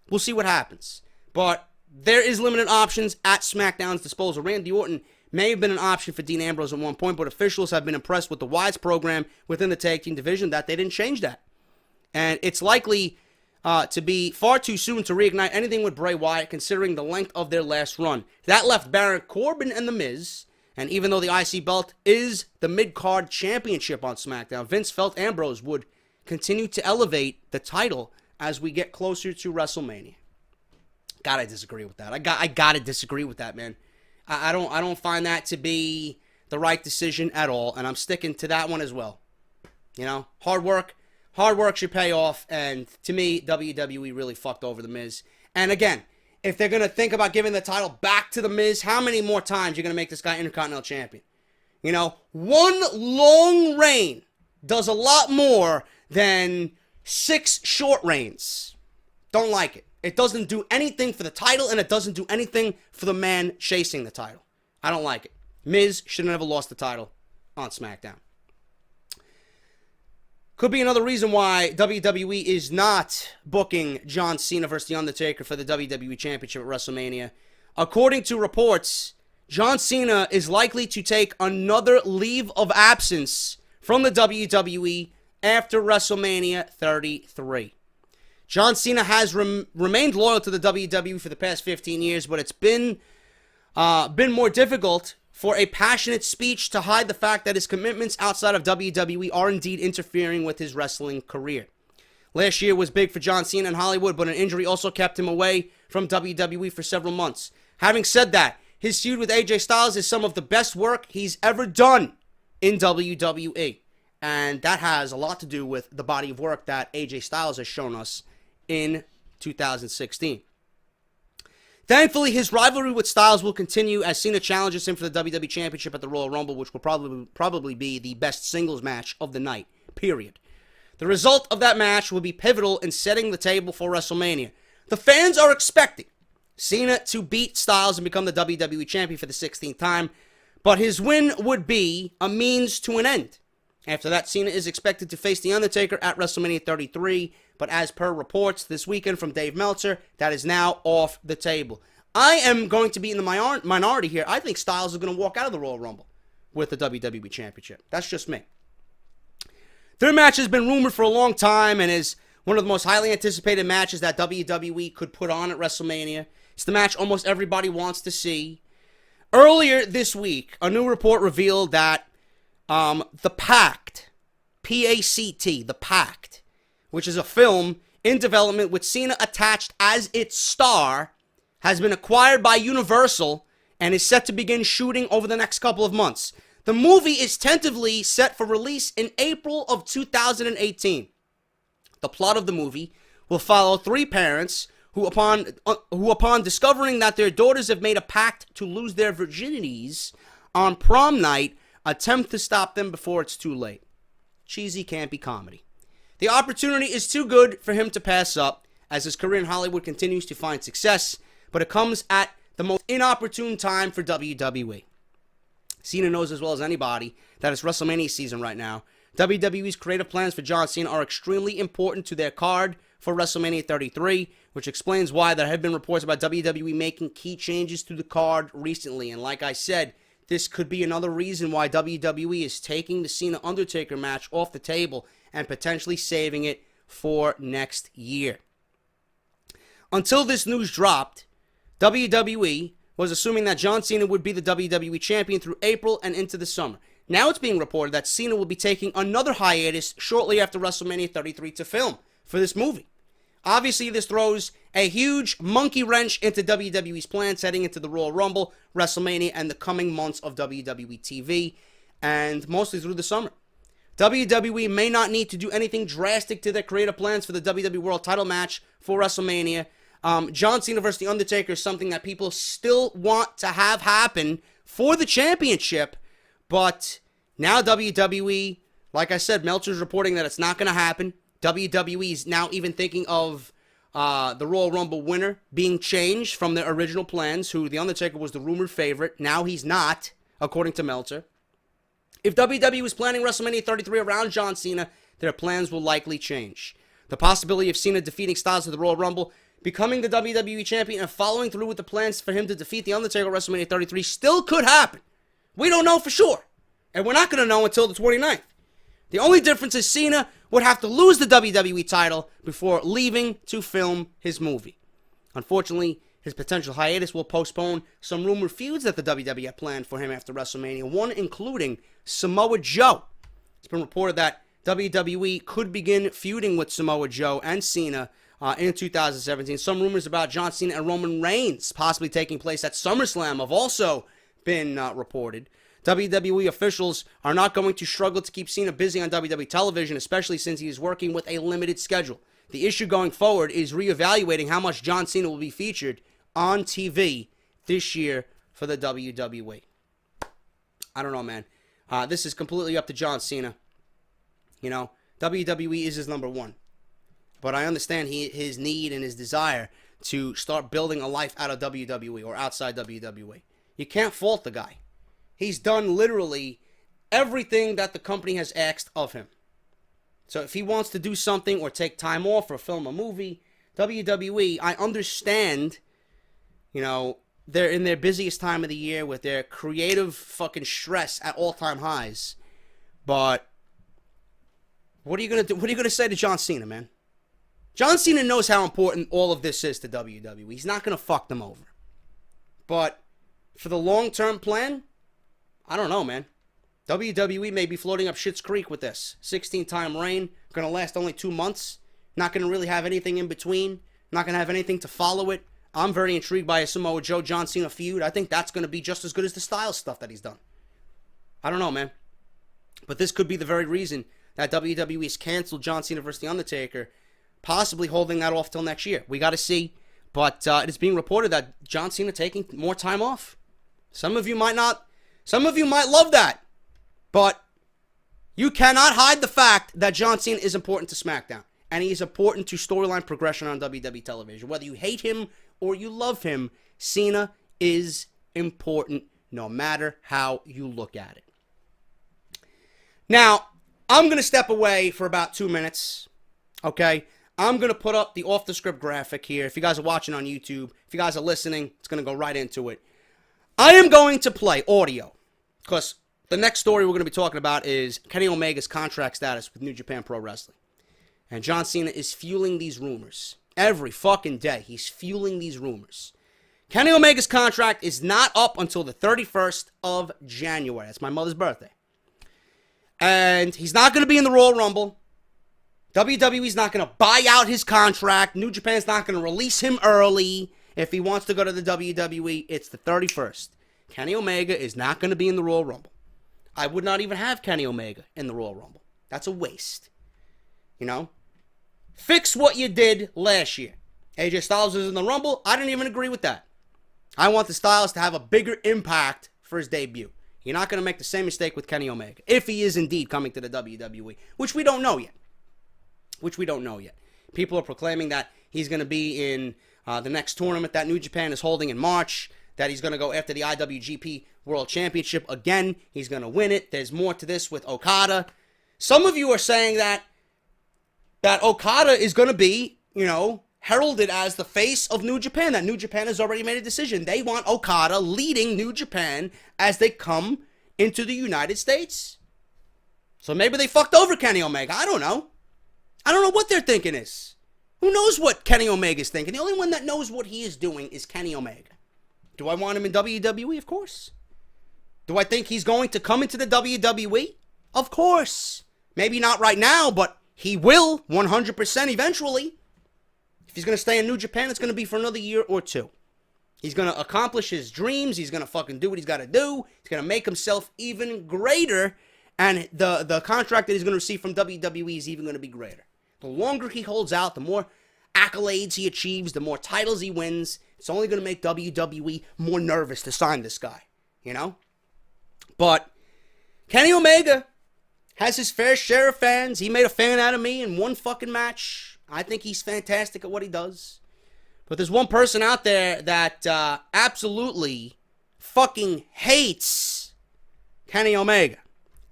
we'll see what happens. But there is limited options at SmackDown's disposal. Randy Orton may have been an option for Dean Ambrose at one point, but officials have been impressed with the Wyatt's program within the tag team division that they didn't change that. And it's likely to be far too soon to reignite anything with Bray Wyatt, considering the length of their last run. That left Baron Corbin and The Miz, and even though the IC belt is the mid-card championship on SmackDown, Vince felt Ambrose would continue to elevate the title as we get closer to WrestleMania. Gotta disagree with that. I gotta disagree with that, man. I don't find that to be the right decision at all, and I'm sticking to that one as well. Hard work should pay off, and to me, WWE really fucked over The Miz. And again, if they're gonna think about giving the title back to The Miz, how many more times you're gonna make this guy Intercontinental Champion? One long reign does a lot more than 6 short reigns. Don't like it. It doesn't do anything for the title, and it doesn't do anything for the man chasing the title. I don't like it. Miz should have never lost the title on SmackDown. Could be another reason why WWE is not booking John Cena versus The Undertaker for the WWE Championship at WrestleMania. According to reports, John Cena is likely to take another leave of absence from the WWE after WrestleMania 33. John Cena has remained loyal to the WWE for the past 15 years, but it's been more difficult for a passionate speech to hide the fact that his commitments outside of WWE are indeed interfering with his wrestling career. Last year was big for John Cena in Hollywood, but an injury also kept him away from WWE for several months. Having said that, his feud with AJ Styles is some of the best work he's ever done in WWE. And that has a lot to do with the body of work that AJ Styles has shown us in 2016. Thankfully, his rivalry with Styles will continue as Cena challenges him for the WWE Championship at the Royal Rumble, which will probably be the best singles match of the night, period. The result of that match will be pivotal in setting the table for WrestleMania. The fans are expecting Cena to beat Styles and become the WWE Champion for the 16th time, but his win would be a means to an end. After that, Cena is expected to face The Undertaker at WrestleMania 33, but as per reports this weekend from Dave Meltzer, that is now off the table. I am going to be in the minority here. I think Styles is going to walk out of the Royal Rumble with the WWE Championship. That's just me. Their match has been rumored for a long time and is one of the most highly anticipated matches that WWE could put on at WrestleMania. It's the match almost everybody wants to see. Earlier this week, a new report revealed that The Pact, P-A-C-T, The Pact, which is a film in development with Cena attached as its star has been acquired by Universal and is set to begin shooting over the next couple of months. The movie is tentatively set for release in April of 2018. The plot of the movie will follow three parents who upon discovering that their daughters have made a pact to lose their virginities on prom night, attempt to stop them before it's too late. Cheesy, campy comedy. The opportunity is too good for him to pass up as his career in Hollywood continues to find success, but it comes at the most inopportune time for WWE. Cena knows as well as anybody that it's WrestleMania season right now. WWE's creative plans for John Cena are extremely important to their card for WrestleMania 33, which explains why there have been reports about WWE making key changes to the card recently. And like I said, this could be another reason why WWE is taking the Cena-Undertaker match off the table and potentially saving it for next year. Until this news dropped, WWE was assuming that John Cena would be the WWE Champion through April and into the summer. Now it's being reported that Cena will be taking another hiatus shortly after WrestleMania 33 to film for this movie. Obviously, this throws a huge monkey wrench into WWE's plans heading into the Royal Rumble, WrestleMania, and the coming months of WWE TV, and mostly through the summer. WWE may not need to do anything drastic to their creative plans for the WWE World Title match for WrestleMania. John Cena versus The Undertaker is something that people still want to have happen for the championship, but now WWE, like I said, Meltzer's reporting that it's not going to happen. WWE is now even thinking of the Royal Rumble winner being changed from their original plans, who The Undertaker was the rumored favorite. Now he's not, according to Meltzer. If WWE is planning WrestleMania 33 around John Cena, their plans will likely change. The possibility of Cena defeating Styles at the Royal Rumble, becoming the WWE Champion, and following through with the plans for him to defeat The Undertaker at WrestleMania 33 still could happen. We don't know for sure. And we're not going to know until the 29th. The only difference is Cena would have to lose the WWE title before leaving to film his movie. Unfortunately, his potential hiatus will postpone some rumored feuds that the WWE had planned for him after WrestleMania, one including Samoa Joe. It's been reported that WWE could begin feuding with Samoa Joe and Cena in 2017. Some rumors about John Cena and Roman Reigns possibly taking place at SummerSlam have also been reported. WWE officials are not going to struggle to keep Cena busy on WWE television, especially since he is working with a limited schedule. The issue going forward is reevaluating how much John Cena will be featured on TV this year for the WWE. I don't know, man. This is completely up to John Cena. You know, WWE is his number one. But I understand his need and his desire to start building a life out of WWE or outside WWE. You can't fault the guy. He's done literally everything that the company has asked of him. So if he wants to do something or take time off or film a movie, WWE, I understand, you know, they're in their busiest time of the year with their creative fucking stress at all-time highs. But what are you going to do? What are you going to say to John Cena, man? John Cena knows how important all of this is to WWE. He's not going to fuck them over. But for the long-term plan, I don't know, man. WWE may be floating up Schitt's Creek with this. 16-time reign, going to last only 2 months. Not going to really have anything in between. Not going to have anything to follow it. I'm very intrigued by a Samoa Joe John Cena feud. I think that's going to be just as good as the Styles stuff that he's done. I don't know, man. But this could be the very reason that WWE's canceled John Cena versus The Undertaker, possibly holding that off till next year. We got to see. But it is being reported that John Cena taking more time off. Some of you might love that. But you cannot hide the fact that John Cena is important to SmackDown. And he is important to storyline progression on WWE television. Whether you hate him or you love him, Cena is important no matter how you look at it. Now, I'm going to step away for about 2 minutes. Okay? I'm going to put up the Off The Script graphic here. If you guys are watching on YouTube, if you guys are listening, it's going to go right into it. I am going to play audio. Because the next story we're going to be talking about is Kenny Omega's contract status with New Japan Pro Wrestling. And John Cena is fueling these rumors. Every fucking day, he's fueling these rumors. Kenny Omega's contract is not up until the 31st of January. That's my mother's birthday. And he's not going to be in the Royal Rumble. WWE's not going to buy out his contract. New Japan's not going to release him early. If he wants to go to the WWE, it's the 31st. Kenny Omega is not going to be in the Royal Rumble. I would not even have Kenny Omega in the Royal Rumble. That's a waste. You know? Fix what you did last year. AJ Styles was in the Rumble. I didn't even agree with that. I want the Styles to have a bigger impact for his debut. You're not going to make the same mistake with Kenny Omega, if he is indeed coming to the WWE, which we don't know yet. People are proclaiming that he's going to be in the next tournament that New Japan is holding in March, that he's going to go after the IWGP World Championship again. He's going to win it. There's more to this with Okada. Some of you are saying that Okada is going to be, heralded as the face of New Japan, that New Japan has already made a decision. They want Okada leading New Japan as they come into the United States. So maybe they fucked over Kenny Omega. I don't know. I don't know what their thinking is. Who knows what Kenny Omega is thinking? The only one that knows what he is doing is Kenny Omega. Do I want him in WWE? Of course. Do I think he's going to come into the WWE? Of course. Maybe not right now, but he will 100% eventually. If he's going to stay in New Japan, it's going to be for another year or two. He's going to accomplish his dreams. He's going to fucking do what he's got to do. He's going to make himself even greater. And the contract that he's going to receive from WWE is even going to be greater. The longer he holds out, the more accolades he achieves, the more titles he wins. It's only going to make WWE more nervous to sign this guy, But Kenny Omega has his fair share of fans. He made a fan out of me in one fucking match. I think he's fantastic at what he does. But there's one person out there that absolutely fucking hates Kenny Omega.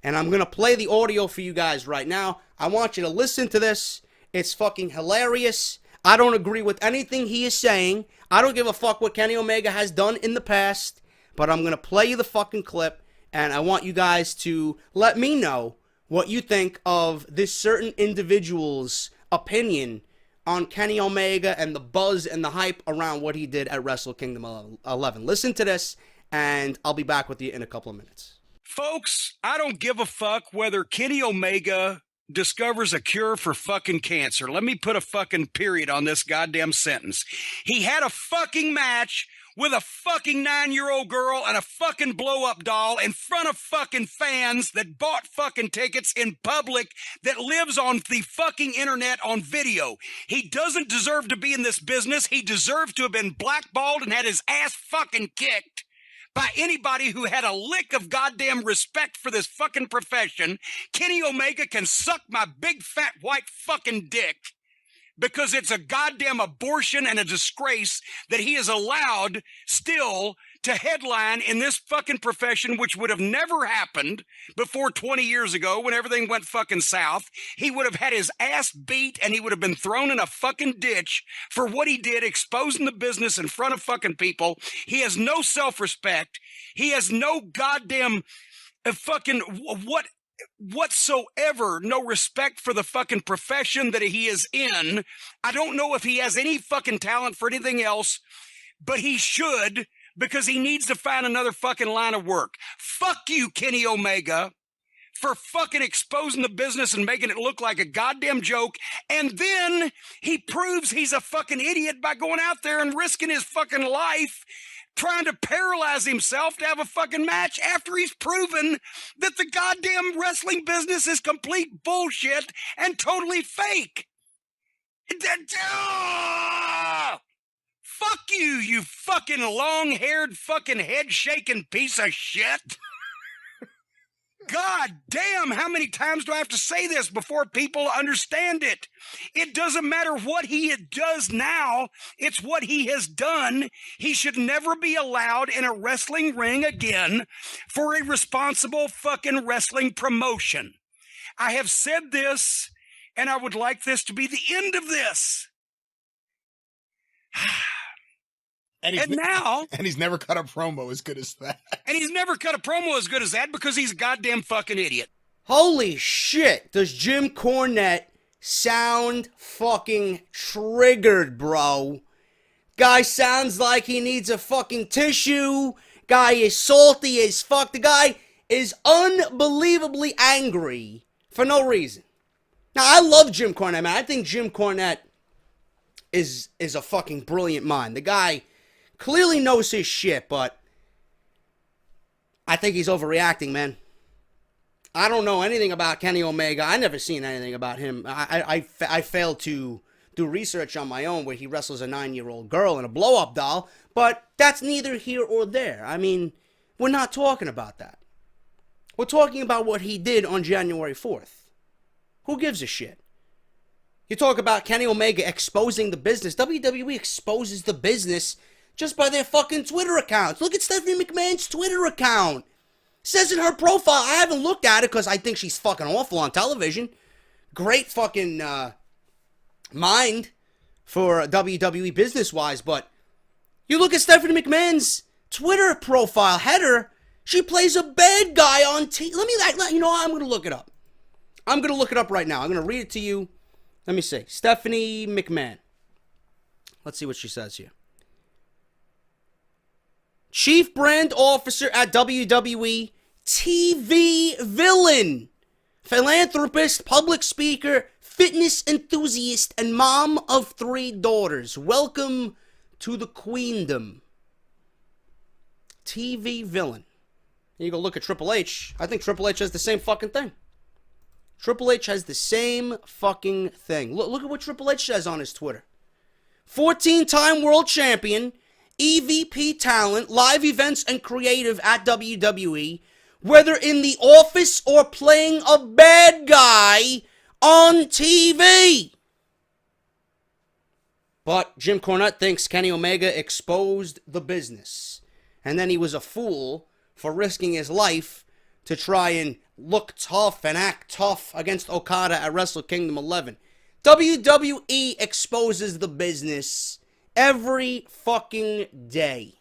And I'm going to play the audio for you guys right now. I want you to listen to this. It's fucking hilarious. I don't agree with anything he is saying. I don't give a fuck what Kenny Omega has done in the past. But I'm going to play you the fucking clip. And I want you guys to let me know what you think of this certain individual's opinion on Kenny Omega and the buzz and the hype around what he did at Wrestle Kingdom 11. Listen to this, and I'll be back with you in a couple of minutes. Folks, I don't give a fuck whether Kenny Omega discovers a cure for fucking cancer. Let me put a fucking period on this goddamn sentence. He had a fucking match with a fucking 9-year-old girl and a fucking blow-up doll in front of fucking fans that bought fucking tickets in public, that lives on the fucking internet on video. He doesn't deserve to be in this business. He deserved to have been blackballed and had his ass fucking kicked by anybody who had a lick of goddamn respect for this fucking profession. Kenny Omega can suck my big fat white fucking dick, because it's a goddamn abortion and a disgrace that he is allowed still to headline in this fucking profession, which would have never happened before 20 years ago when everything went fucking south. He would have had his ass beat and he would have been thrown in a fucking ditch for what he did, exposing the business in front of fucking people. He has no self-respect. He has no goddamn fucking whatsoever, no respect for the fucking profession that he is in. I don't know if he has any fucking talent for anything else, but he should, because he needs to find another fucking line of work. Fuck you, Kenny Omega, for fucking exposing the business and making it look like a goddamn joke. And then he proves he's a fucking idiot by going out there and risking his fucking life trying to paralyze himself to have a fucking match after he's proven that the goddamn wrestling business is complete bullshit and totally fake. Fuck you, you fucking long-haired fucking head-shaking piece of shit. God damn, how many times do I have to say this before people understand it? It doesn't matter what he does now. It's what he has done. He should never be allowed in a wrestling ring again for a responsible fucking wrestling promotion. I have said this, and I would like this to be the end of this. And he's never cut a promo as good as that. And he's never cut a promo as good as that because he's a goddamn fucking idiot. Holy shit, does Jim Cornette sound fucking triggered, bro? Guy sounds like he needs a fucking tissue. Guy is salty as fuck. The guy is unbelievably angry for no reason. Now, I love Jim Cornette, man. I think Jim Cornette is a fucking brilliant mind. The guy clearly knows his shit, but I think he's overreacting, man. I don't know anything about Kenny Omega. I never seen anything about him. I failed to do research on my own where he wrestles a 9-year-old girl in a blow-up doll, but that's neither here or there. I mean, we're not talking about that. We're talking about what he did on January 4th. Who gives a shit? You talk about Kenny Omega exposing the business. WWE exposes the business just by their fucking Twitter accounts. Look at Stephanie McMahon's Twitter account. Says in her profile, I haven't looked at it because I think she's fucking awful on television. Great fucking mind for WWE business-wise, but you look at Stephanie McMahon's Twitter profile header, she plays a bad guy on TV. You know what? I'm going to look it up. I'm going to look it up right now. I'm going to read it to you. Let me see. Stephanie McMahon. Let's see what she says here. Chief Brand Officer at WWE, TV villain, philanthropist, public speaker, fitness enthusiast, and mom of 3 daughters. Welcome to the queendom. TV villain. You go look at Triple H. I think Triple H has the same fucking thing. Triple H has the same fucking thing. Look at what Triple H says on his Twitter. 14-time world champion, EVP talent, live events and creative at WWE, whether in the office or playing a bad guy on TV. But Jim Cornette thinks Kenny Omega exposed the business. And then he was a fool for risking his life to try and look tough and act tough against Okada at Wrestle Kingdom 11. WWE exposes the business every fucking day.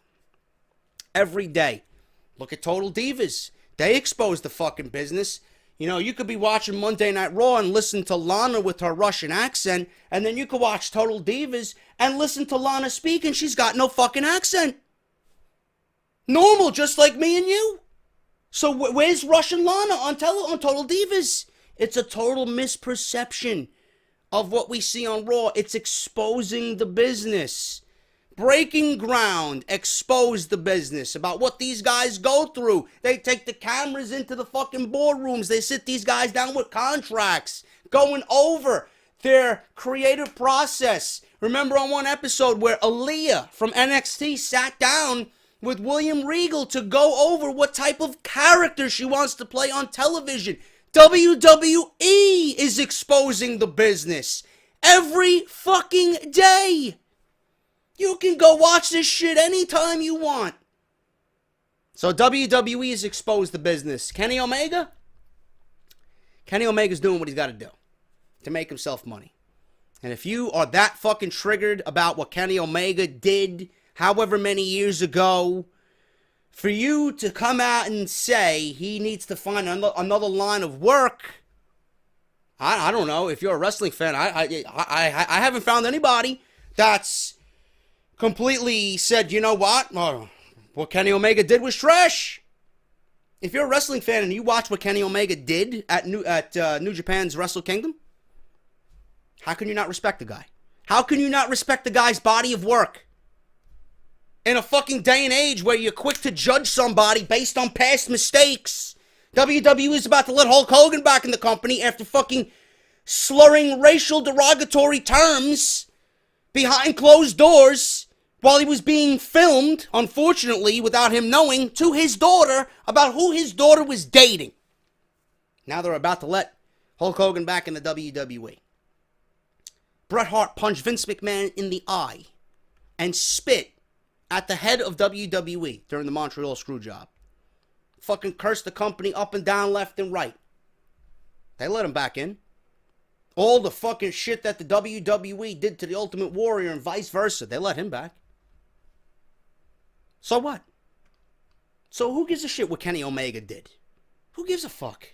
Every day. Look at Total Divas. They expose the fucking business. You know, you could be watching Monday Night Raw and listen to Lana with her Russian accent, and then you could watch Total Divas and listen to Lana speak, and she's got no fucking accent. Normal, just like me and you. So where's Russian Lana on Total Divas? It's a total misperception of what we see on Raw. It's exposing the business. Breaking ground, expose the business about what these guys go through. They take the cameras into the fucking boardrooms. They sit these guys down with contracts, going over their creative process. Remember on one episode where Aaliyah from NXT sat down with William Regal to go over what type of character she wants to play on television. WWE is exposing the business every fucking day. You can go watch this shit anytime you want. So WWE has exposed the business. Kenny Omega's doing what he's got to do to make himself money. And if you are that fucking triggered about what Kenny Omega did however many years ago, for you to come out and say he needs to find another line of work, I don't know. If you're a wrestling fan, I haven't found anybody that's completely said, you know what? What Kenny Omega did was trash. If you're a wrestling fan and you watch what Kenny Omega did at New Japan's Wrestle Kingdom, how can you not respect the guy? How can you not respect the guy's body of work? In a fucking day and age where you're quick to judge somebody based on past mistakes, WWE is about to let Hulk Hogan back in the company after fucking slurring racial derogatory terms behind closed doors while he was being filmed, unfortunately, without him knowing, to his daughter about who his daughter was dating. Now they're about to let Hulk Hogan back in the WWE. Bret Hart punched Vince McMahon in the eye and spit at the head of WWE during the Montreal Screwjob. Fucking cursed the company up and down, left and right. They let him back in. All the fucking shit that the WWE did to the Ultimate Warrior and vice versa, they let him back. So what? So who gives a shit what Kenny Omega did? Who gives a fuck?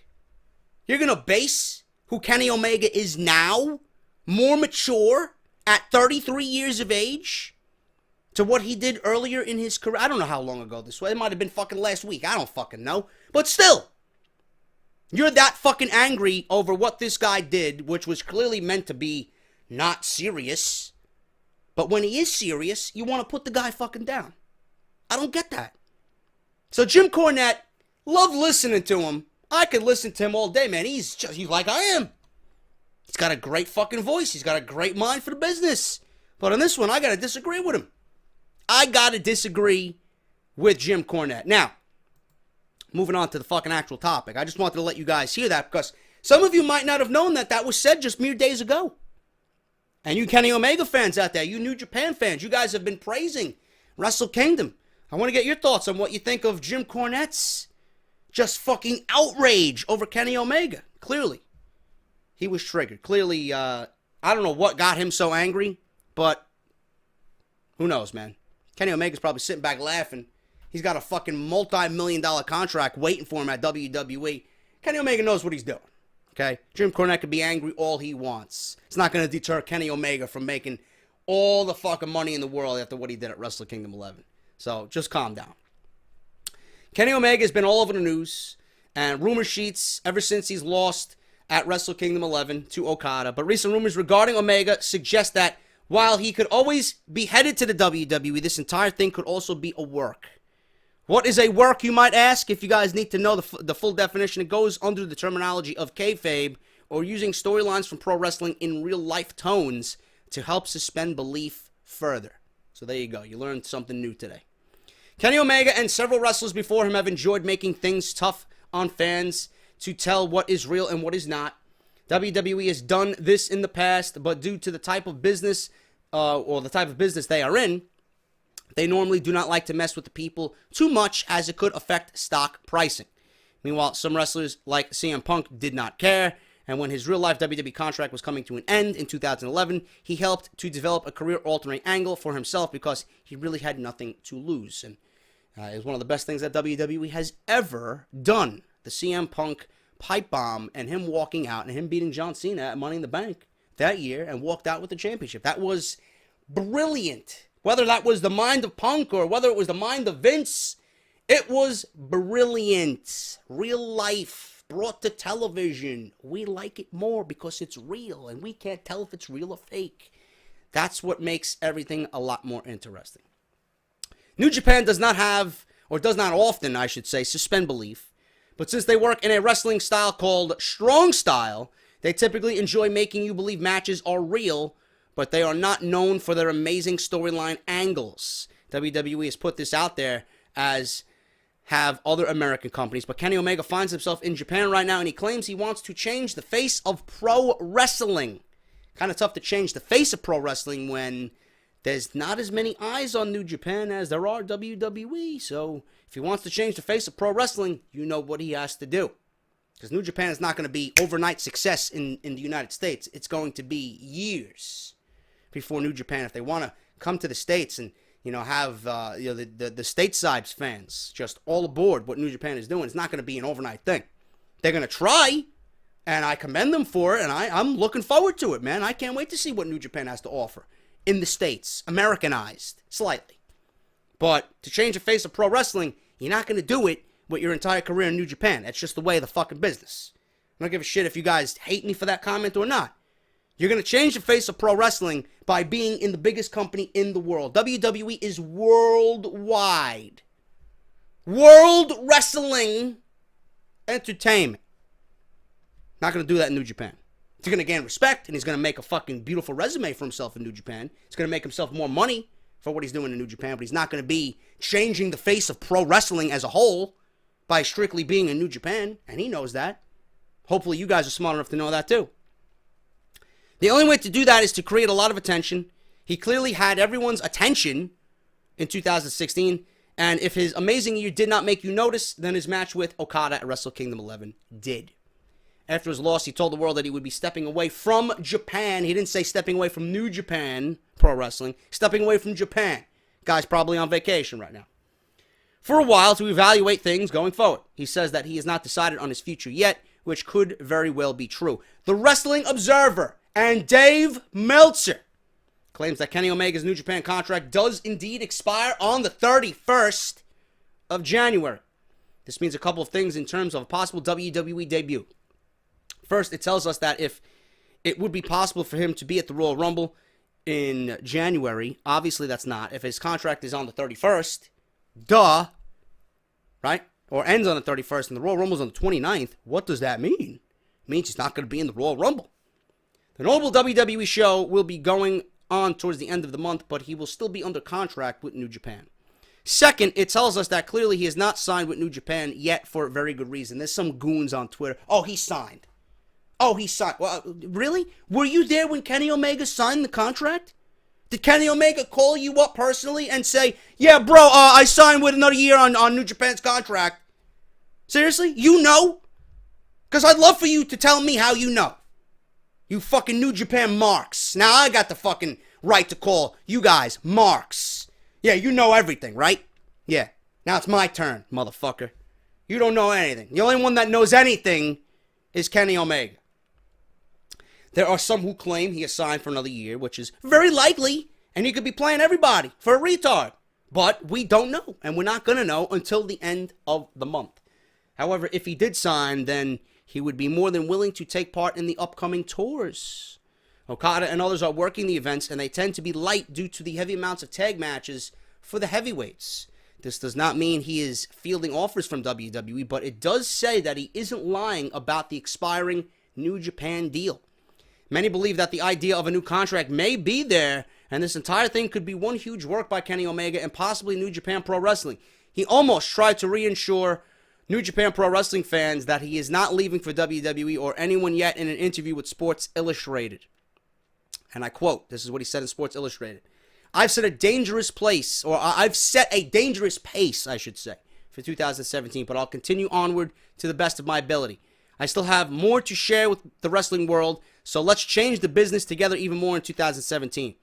You're gonna base who Kenny Omega is now, more mature, at 33 years of age, to what he did earlier in his career? I don't know how long ago this was. It might have been fucking last week. I don't fucking know. But still, You're that fucking angry over what this guy did, which was clearly meant to be not serious. But when he is serious, you want to put the guy fucking down. I don't get that. So Jim Cornette, love listening to him. I could listen to him all day, man. He's like I am. He's got a great fucking voice. He's got a great mind for the business. But on this one, I got to disagree with him. I got to disagree with Jim Cornette. Now, moving on to the fucking actual topic. I just wanted to let you guys hear that because some of you might not have known that that was said just mere days ago. And you Kenny Omega fans out there, you New Japan fans, you guys have been praising Wrestle Kingdom. I want to get your thoughts on what you think of Jim Cornette's just fucking outrage over Kenny Omega. Clearly, he was triggered. Clearly, I don't know what got him so angry, but who knows, man. Kenny Omega's probably sitting back laughing. He's got a fucking multi-million-dollar contract waiting for him at WWE. Kenny Omega knows what he's doing, okay? Jim Cornette can be angry all he wants. It's not going to deter Kenny Omega from making all the fucking money in the world after what he did at Wrestle Kingdom 11. So just calm down. Kenny Omega has been all over the news and rumor sheets ever since he's lost at Wrestle Kingdom 11 to Okada. But recent rumors regarding Omega suggest that while he could always be headed to the WWE, this entire thing could also be a work. What is a work, you might ask? If you guys need to know the full definition, it goes under the terminology of kayfabe, or using storylines from pro wrestling in real-life tones to help suspend belief further. So there you go. You learned something new today. Kenny Omega and several wrestlers before him have enjoyed making things tough on fans to tell what is real and what is not. WWE has done this in the past, but due to the type of business or the type of business they are in, they normally do not like to mess with the people too much as it could affect stock pricing. Meanwhile, some wrestlers like CM Punk did not care, and when his real-life WWE contract was coming to an end in 2011, he helped to develop a career-altering angle for himself because he really had nothing to lose. And it was one of the best things that WWE has ever done. The CM Punk pipe bomb and him walking out and him beating John Cena at Money in the Bank that year and walked out with the championship. That was brilliant. Whether that was the mind of Punk or whether it was the mind of Vince, it was brilliant. Real life brought to television. We like it more because it's real and we can't tell if it's real or fake. That's what makes everything a lot more interesting. New Japan does not have, or does not often, I should say, suspend belief. But since they work in a wrestling style called strong style, they typically enjoy making you believe matches are real, but they are not known for their amazing storyline angles. WWE has put this out there, as have other American companies. But Kenny Omega finds himself in Japan right now, and he claims he wants to change the face of pro wrestling. Kind of tough to change the face of pro wrestling when there's not as many eyes on New Japan as there are WWE. So if he wants to change the face of pro wrestling, you know what he has to do. Because New Japan is not going to be overnight success in the United States. It's going to be years before New Japan, if they want to come to the States and, you know, have the stateside fans just all aboard what New Japan is doing, it's not going to be an overnight thing. They're going to try, and I commend them for it, and I'm looking forward to it, man. I can't wait to see what New Japan has to offer in the States, Americanized slightly. But to change the face of pro wrestling, you're not going to do it with your entire career in New Japan. That's just the way of the fucking business. I don't give a shit if you guys hate me for that comment or not. You're going to change the face of pro wrestling by being in the biggest company in the world. WWE is worldwide. World Wrestling Entertainment. Not going to do that in New Japan. He's going to gain respect, and he's going to make a fucking beautiful resume for himself in New Japan. He's going to make himself more money for what he's doing in New Japan, but he's not going to be changing the face of pro wrestling as a whole by strictly being in New Japan, and he knows that. Hopefully you guys are smart enough to know that too. The only way to do that is to create a lot of attention. He clearly had everyone's attention in 2016, and if his amazing year did not make you notice, then his match with Okada at Wrestle Kingdom 11 did. After his loss, he told the world that he would be stepping away from Japan. He didn't say stepping away from New Japan Pro Wrestling. Stepping away from Japan. Guy's probably on vacation right now. For a while to evaluate things going forward. He says that he has not decided on his future yet, which could very well be true. The Wrestling Observer and Dave Meltzer claims that Kenny Omega's New Japan contract does indeed expire on the 31st of January. This means a couple of things in terms of a possible WWE debut. First, it tells us that if it would be possible for him to be at the Royal Rumble in January, obviously that's not. If his contract is on the 31st, right? Or ends on the 31st and the Royal Rumble's on the 29th, what does that mean? It means he's not going to be in the Royal Rumble. The normal WWE show will be going on towards the end of the month, but he will still be under contract with New Japan. Second, it tells us that clearly he has not signed with New Japan yet for a very good reason. There's some goons on Twitter. Oh, he signed. Oh, he signed. Well, really? Were you there when Kenny Omega signed the contract? Did Kenny Omega call you up personally and say, yeah, bro, I signed with another year on New Japan's contract? Seriously? You know? Because I'd love for you to tell me how you know. You fucking New Japan marks. Now I got the fucking right to call you guys marks. Yeah, you know everything, right? Yeah. Now it's my turn, motherfucker. You don't know anything. The only one that knows anything is Kenny Omega. There are some who claim he has signed for another year, which is very likely, and he could be playing everybody for a retard. But we don't know, and we're not going to know until the end of the month. However, if he did sign, then he would be more than willing to take part in the upcoming tours. Okada and others are working the events, and they tend to be light due to the heavy amounts of tag matches for the heavyweights. This does not mean he is fielding offers from WWE, but it does say that he isn't lying about the expiring New Japan deal. Many believe that the idea of a new contract may be there, and this entire thing could be one huge work by Kenny Omega and possibly New Japan Pro Wrestling. He almost tried to reassure New Japan Pro Wrestling fans that he is not leaving for WWE or anyone yet in an interview with Sports Illustrated. And I quote, this is what he said in Sports Illustrated. I've set a dangerous pace, I should say, for 2017, but I'll continue onward to the best of my ability. I still have more to share with the wrestling world, so let's change the business together even more in 2017.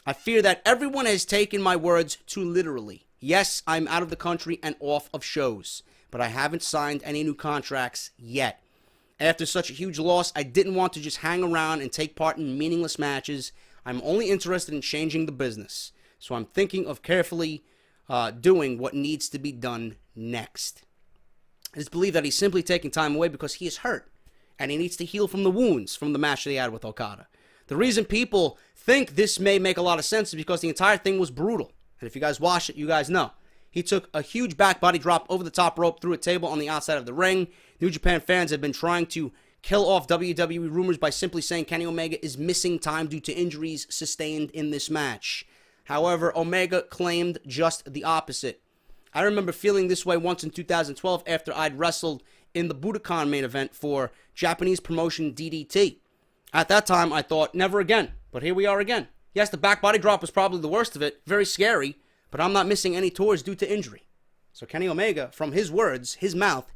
I fear that everyone has taken my words too literally. Yes, I'm out of the country and off of shows, but I haven't signed any new contracts yet. After such a huge loss, I didn't want to just hang around and take part in meaningless matches. I'm only interested in changing the business, so I'm thinking of carefully doing what needs to be done next. It's believed that he's simply taking time away because he is hurt, and he needs to heal from the wounds from the match that he had with Okada. The reason people think this may make a lot of sense is because the entire thing was brutal. And if you guys watch it, you guys know. He took a huge back body drop over the top rope through a table on the outside of the ring. New Japan fans have been trying to kill off WWE rumors by simply saying Kenny Omega is missing time due to injuries sustained in this match. However, Omega claimed just the opposite. I remember feeling this way once in 2012 after I'd wrestled in the Budokan main event for Japanese promotion DDT. At that time, I thought, never again. But here we are again. Yes, the back body drop was probably the worst of it. Very scary. But I'm not missing any tours due to injury. So Kenny Omega, from his words, his mouth,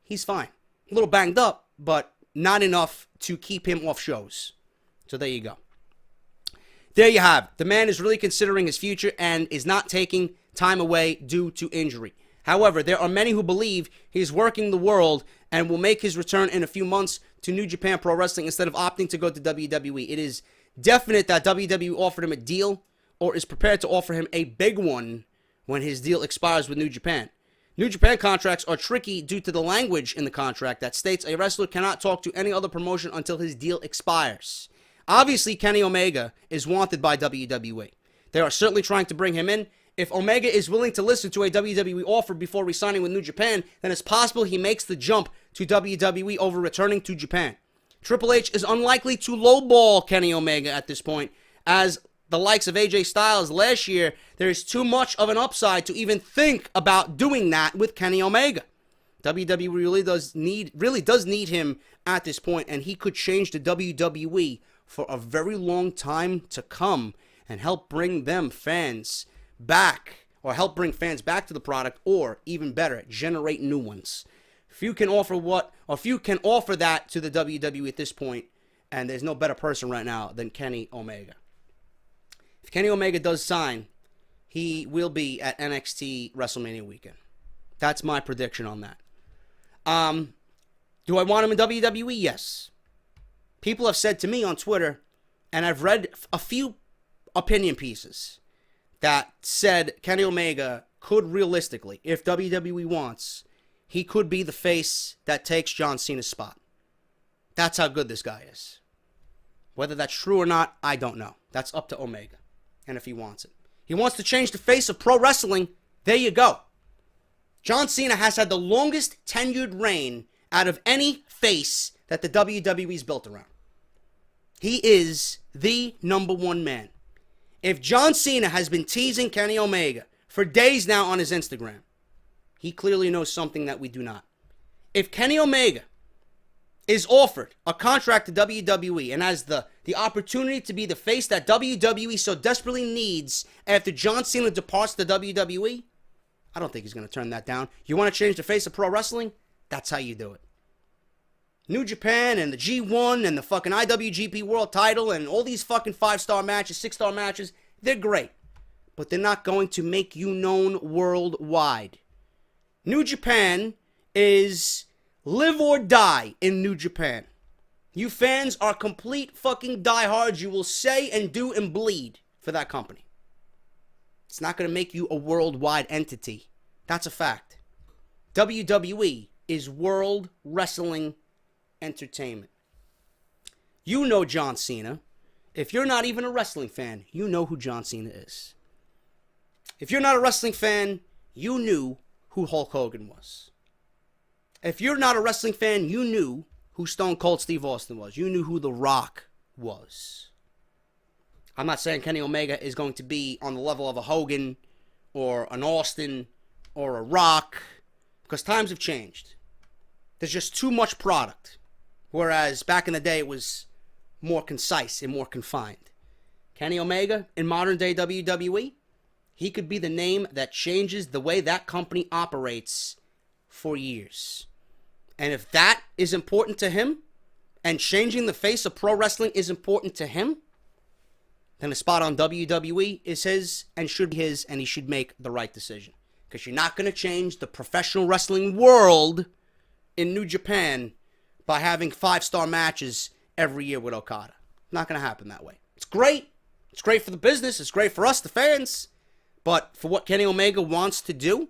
he's fine. A little banged up, but not enough to keep him off shows. So there you go. There you have it. The man is really considering his future and is not taking time away due to injury. However, there are many who believe he's working the world and will make his return in a few months to New Japan Pro Wrestling instead of opting to go to WWE. It is definite that WWE offered him a deal or is prepared to offer him a big one when his deal expires with New Japan. New Japan contracts are tricky due to the language in the contract that states a wrestler cannot talk to any other promotion until his deal expires. Obviously, Kenny Omega is wanted by WWE. They are certainly trying to bring him in. If Omega is willing to listen to a WWE offer before resigning with New Japan, then it's possible he makes the jump to WWE over returning to Japan. Triple H is unlikely to lowball Kenny Omega at this point, as the likes of AJ Styles last year, there is too much of an upside to even think about doing that with Kenny Omega. WWE really does need him at this point, and he could change the WWE for a very long time to come and help bring them fans back, or help bring fans back to the product, or even better, generate new ones. Few can offer that to the WWE at this point, and there's no better person right now than Kenny Omega. If Kenny Omega does sign, he will be at NXT WrestleMania weekend. That's my prediction on that. Do I want him in WWE? Yes. People have said to me on Twitter, and I've read a few opinion pieces that said Kenny Omega could realistically, if WWE wants, he could be the face that takes John Cena's spot. That's how good this guy is. Whether that's true or not, I don't know. That's up to Omega, and if he wants it. He wants to change the face of pro wrestling. There you go. John Cena has had the longest tenured reign out of any face that the WWE's built around. He is the #1 man. If John Cena has been teasing Kenny Omega for days now on his Instagram, he clearly knows something that we do not. If Kenny Omega is offered a contract to WWE and has the opportunity to be the face that WWE so desperately needs after John Cena departs the WWE, I don't think he's going to turn that down. You want to change the face of pro wrestling? That's how you do it. New Japan and the G1 and the fucking IWGP World title and all these fucking 5-star matches, 6-star matches, they're great. But they're not going to make you known worldwide. New Japan is live or die in New Japan. You fans are complete fucking diehards. You will say and do and bleed for that company. It's not going to make you a worldwide entity. That's a fact. WWE is World Wrestling Entertainment. You know John Cena. If you're not even a wrestling fan, you know who John Cena is. If you're not a wrestling fan, you knew who Hulk Hogan was. If you're not a wrestling fan, you knew who Stone Cold Steve Austin was. You knew who The Rock was. I'm not saying Kenny Omega is going to be on the level of a Hogan or an Austin or a Rock, because times have changed. There's just too much product. Whereas back in the day, it was more concise and more confined. Kenny Omega, in modern day WWE, he could be the name that changes the way that company operates for years. And if that is important to him, and changing the face of pro wrestling is important to him, then a spot on WWE is his and should be his, and he should make the right decision. Because you're not going to change the professional wrestling world in New Japan by having 5-star matches every year with Okada. Not going to happen that way. It's great. It's great for the business. It's great for us, the fans. But for what Kenny Omega wants to do,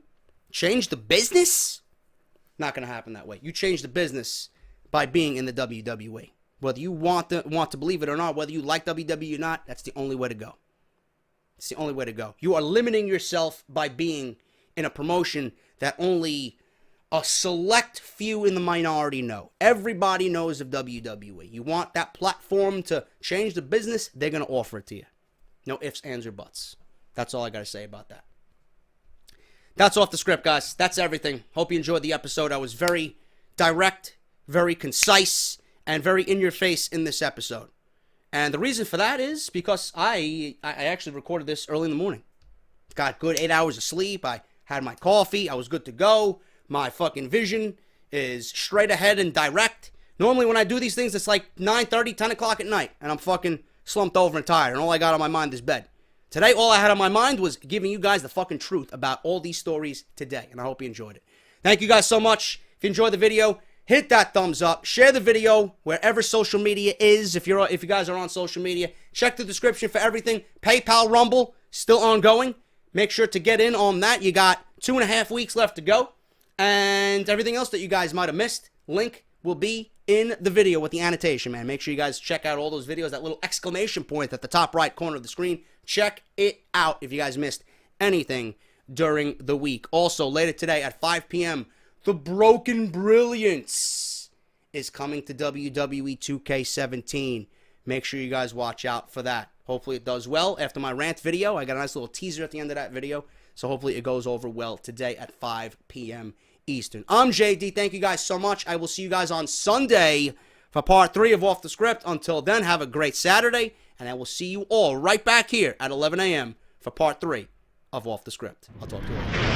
change the business, not going to happen that way. You change the business by being in the WWE. Whether you want to believe it or not, whether you like WWE or not, that's the only way to go. It's the only way to go. You are limiting yourself by being in a promotion that only a select few in the minority know. Everybody knows of WWE. You want that platform to change the business, they're going to offer it to you. No ifs, ands, or buts. That's all I got to say about that. That's off the script, guys. That's everything. Hope you enjoyed the episode. I was very direct, very concise, and very in your face in this episode. And the reason for that is because I actually recorded this early in the morning. Got good 8 hours of sleep. I had my coffee. I was good to go. My fucking vision is straight ahead and direct. Normally when I do these things, it's like 9:30, 10 o'clock at night. And I'm fucking slumped over and tired. And all I got on my mind is bed. Today, all I had on my mind was giving you guys the fucking truth about all these stories today. And I hope you enjoyed it. Thank you guys so much. If you enjoyed the video, hit that thumbs up. Share the video wherever social media is. If you guys are on social media, check the description for everything. PayPal Rumble, still ongoing. Make sure to get in on that. You got 2.5 weeks left to go. And everything else that you guys might have missed, link will be in the video with the annotation, man. Make sure you guys check out all those videos, that little exclamation point at the top right corner of the screen. Check it out if you guys missed anything during the week. Also, later today at 5 p.m., The Broken Brilliance is coming to WWE 2K17. Make sure you guys watch out for that. Hopefully it does well. After my rant video, I got a nice little teaser at the end of that video. So hopefully it goes over well today at 5 p.m. Eastern. I'm JD. Thank you guys so much. I will see you guys on Sunday for part 3 of Off the Script. Until then, have a great Saturday. And I will see you all right back here at 11 a.m. for part 3 of Off the Script. I'll talk to you later.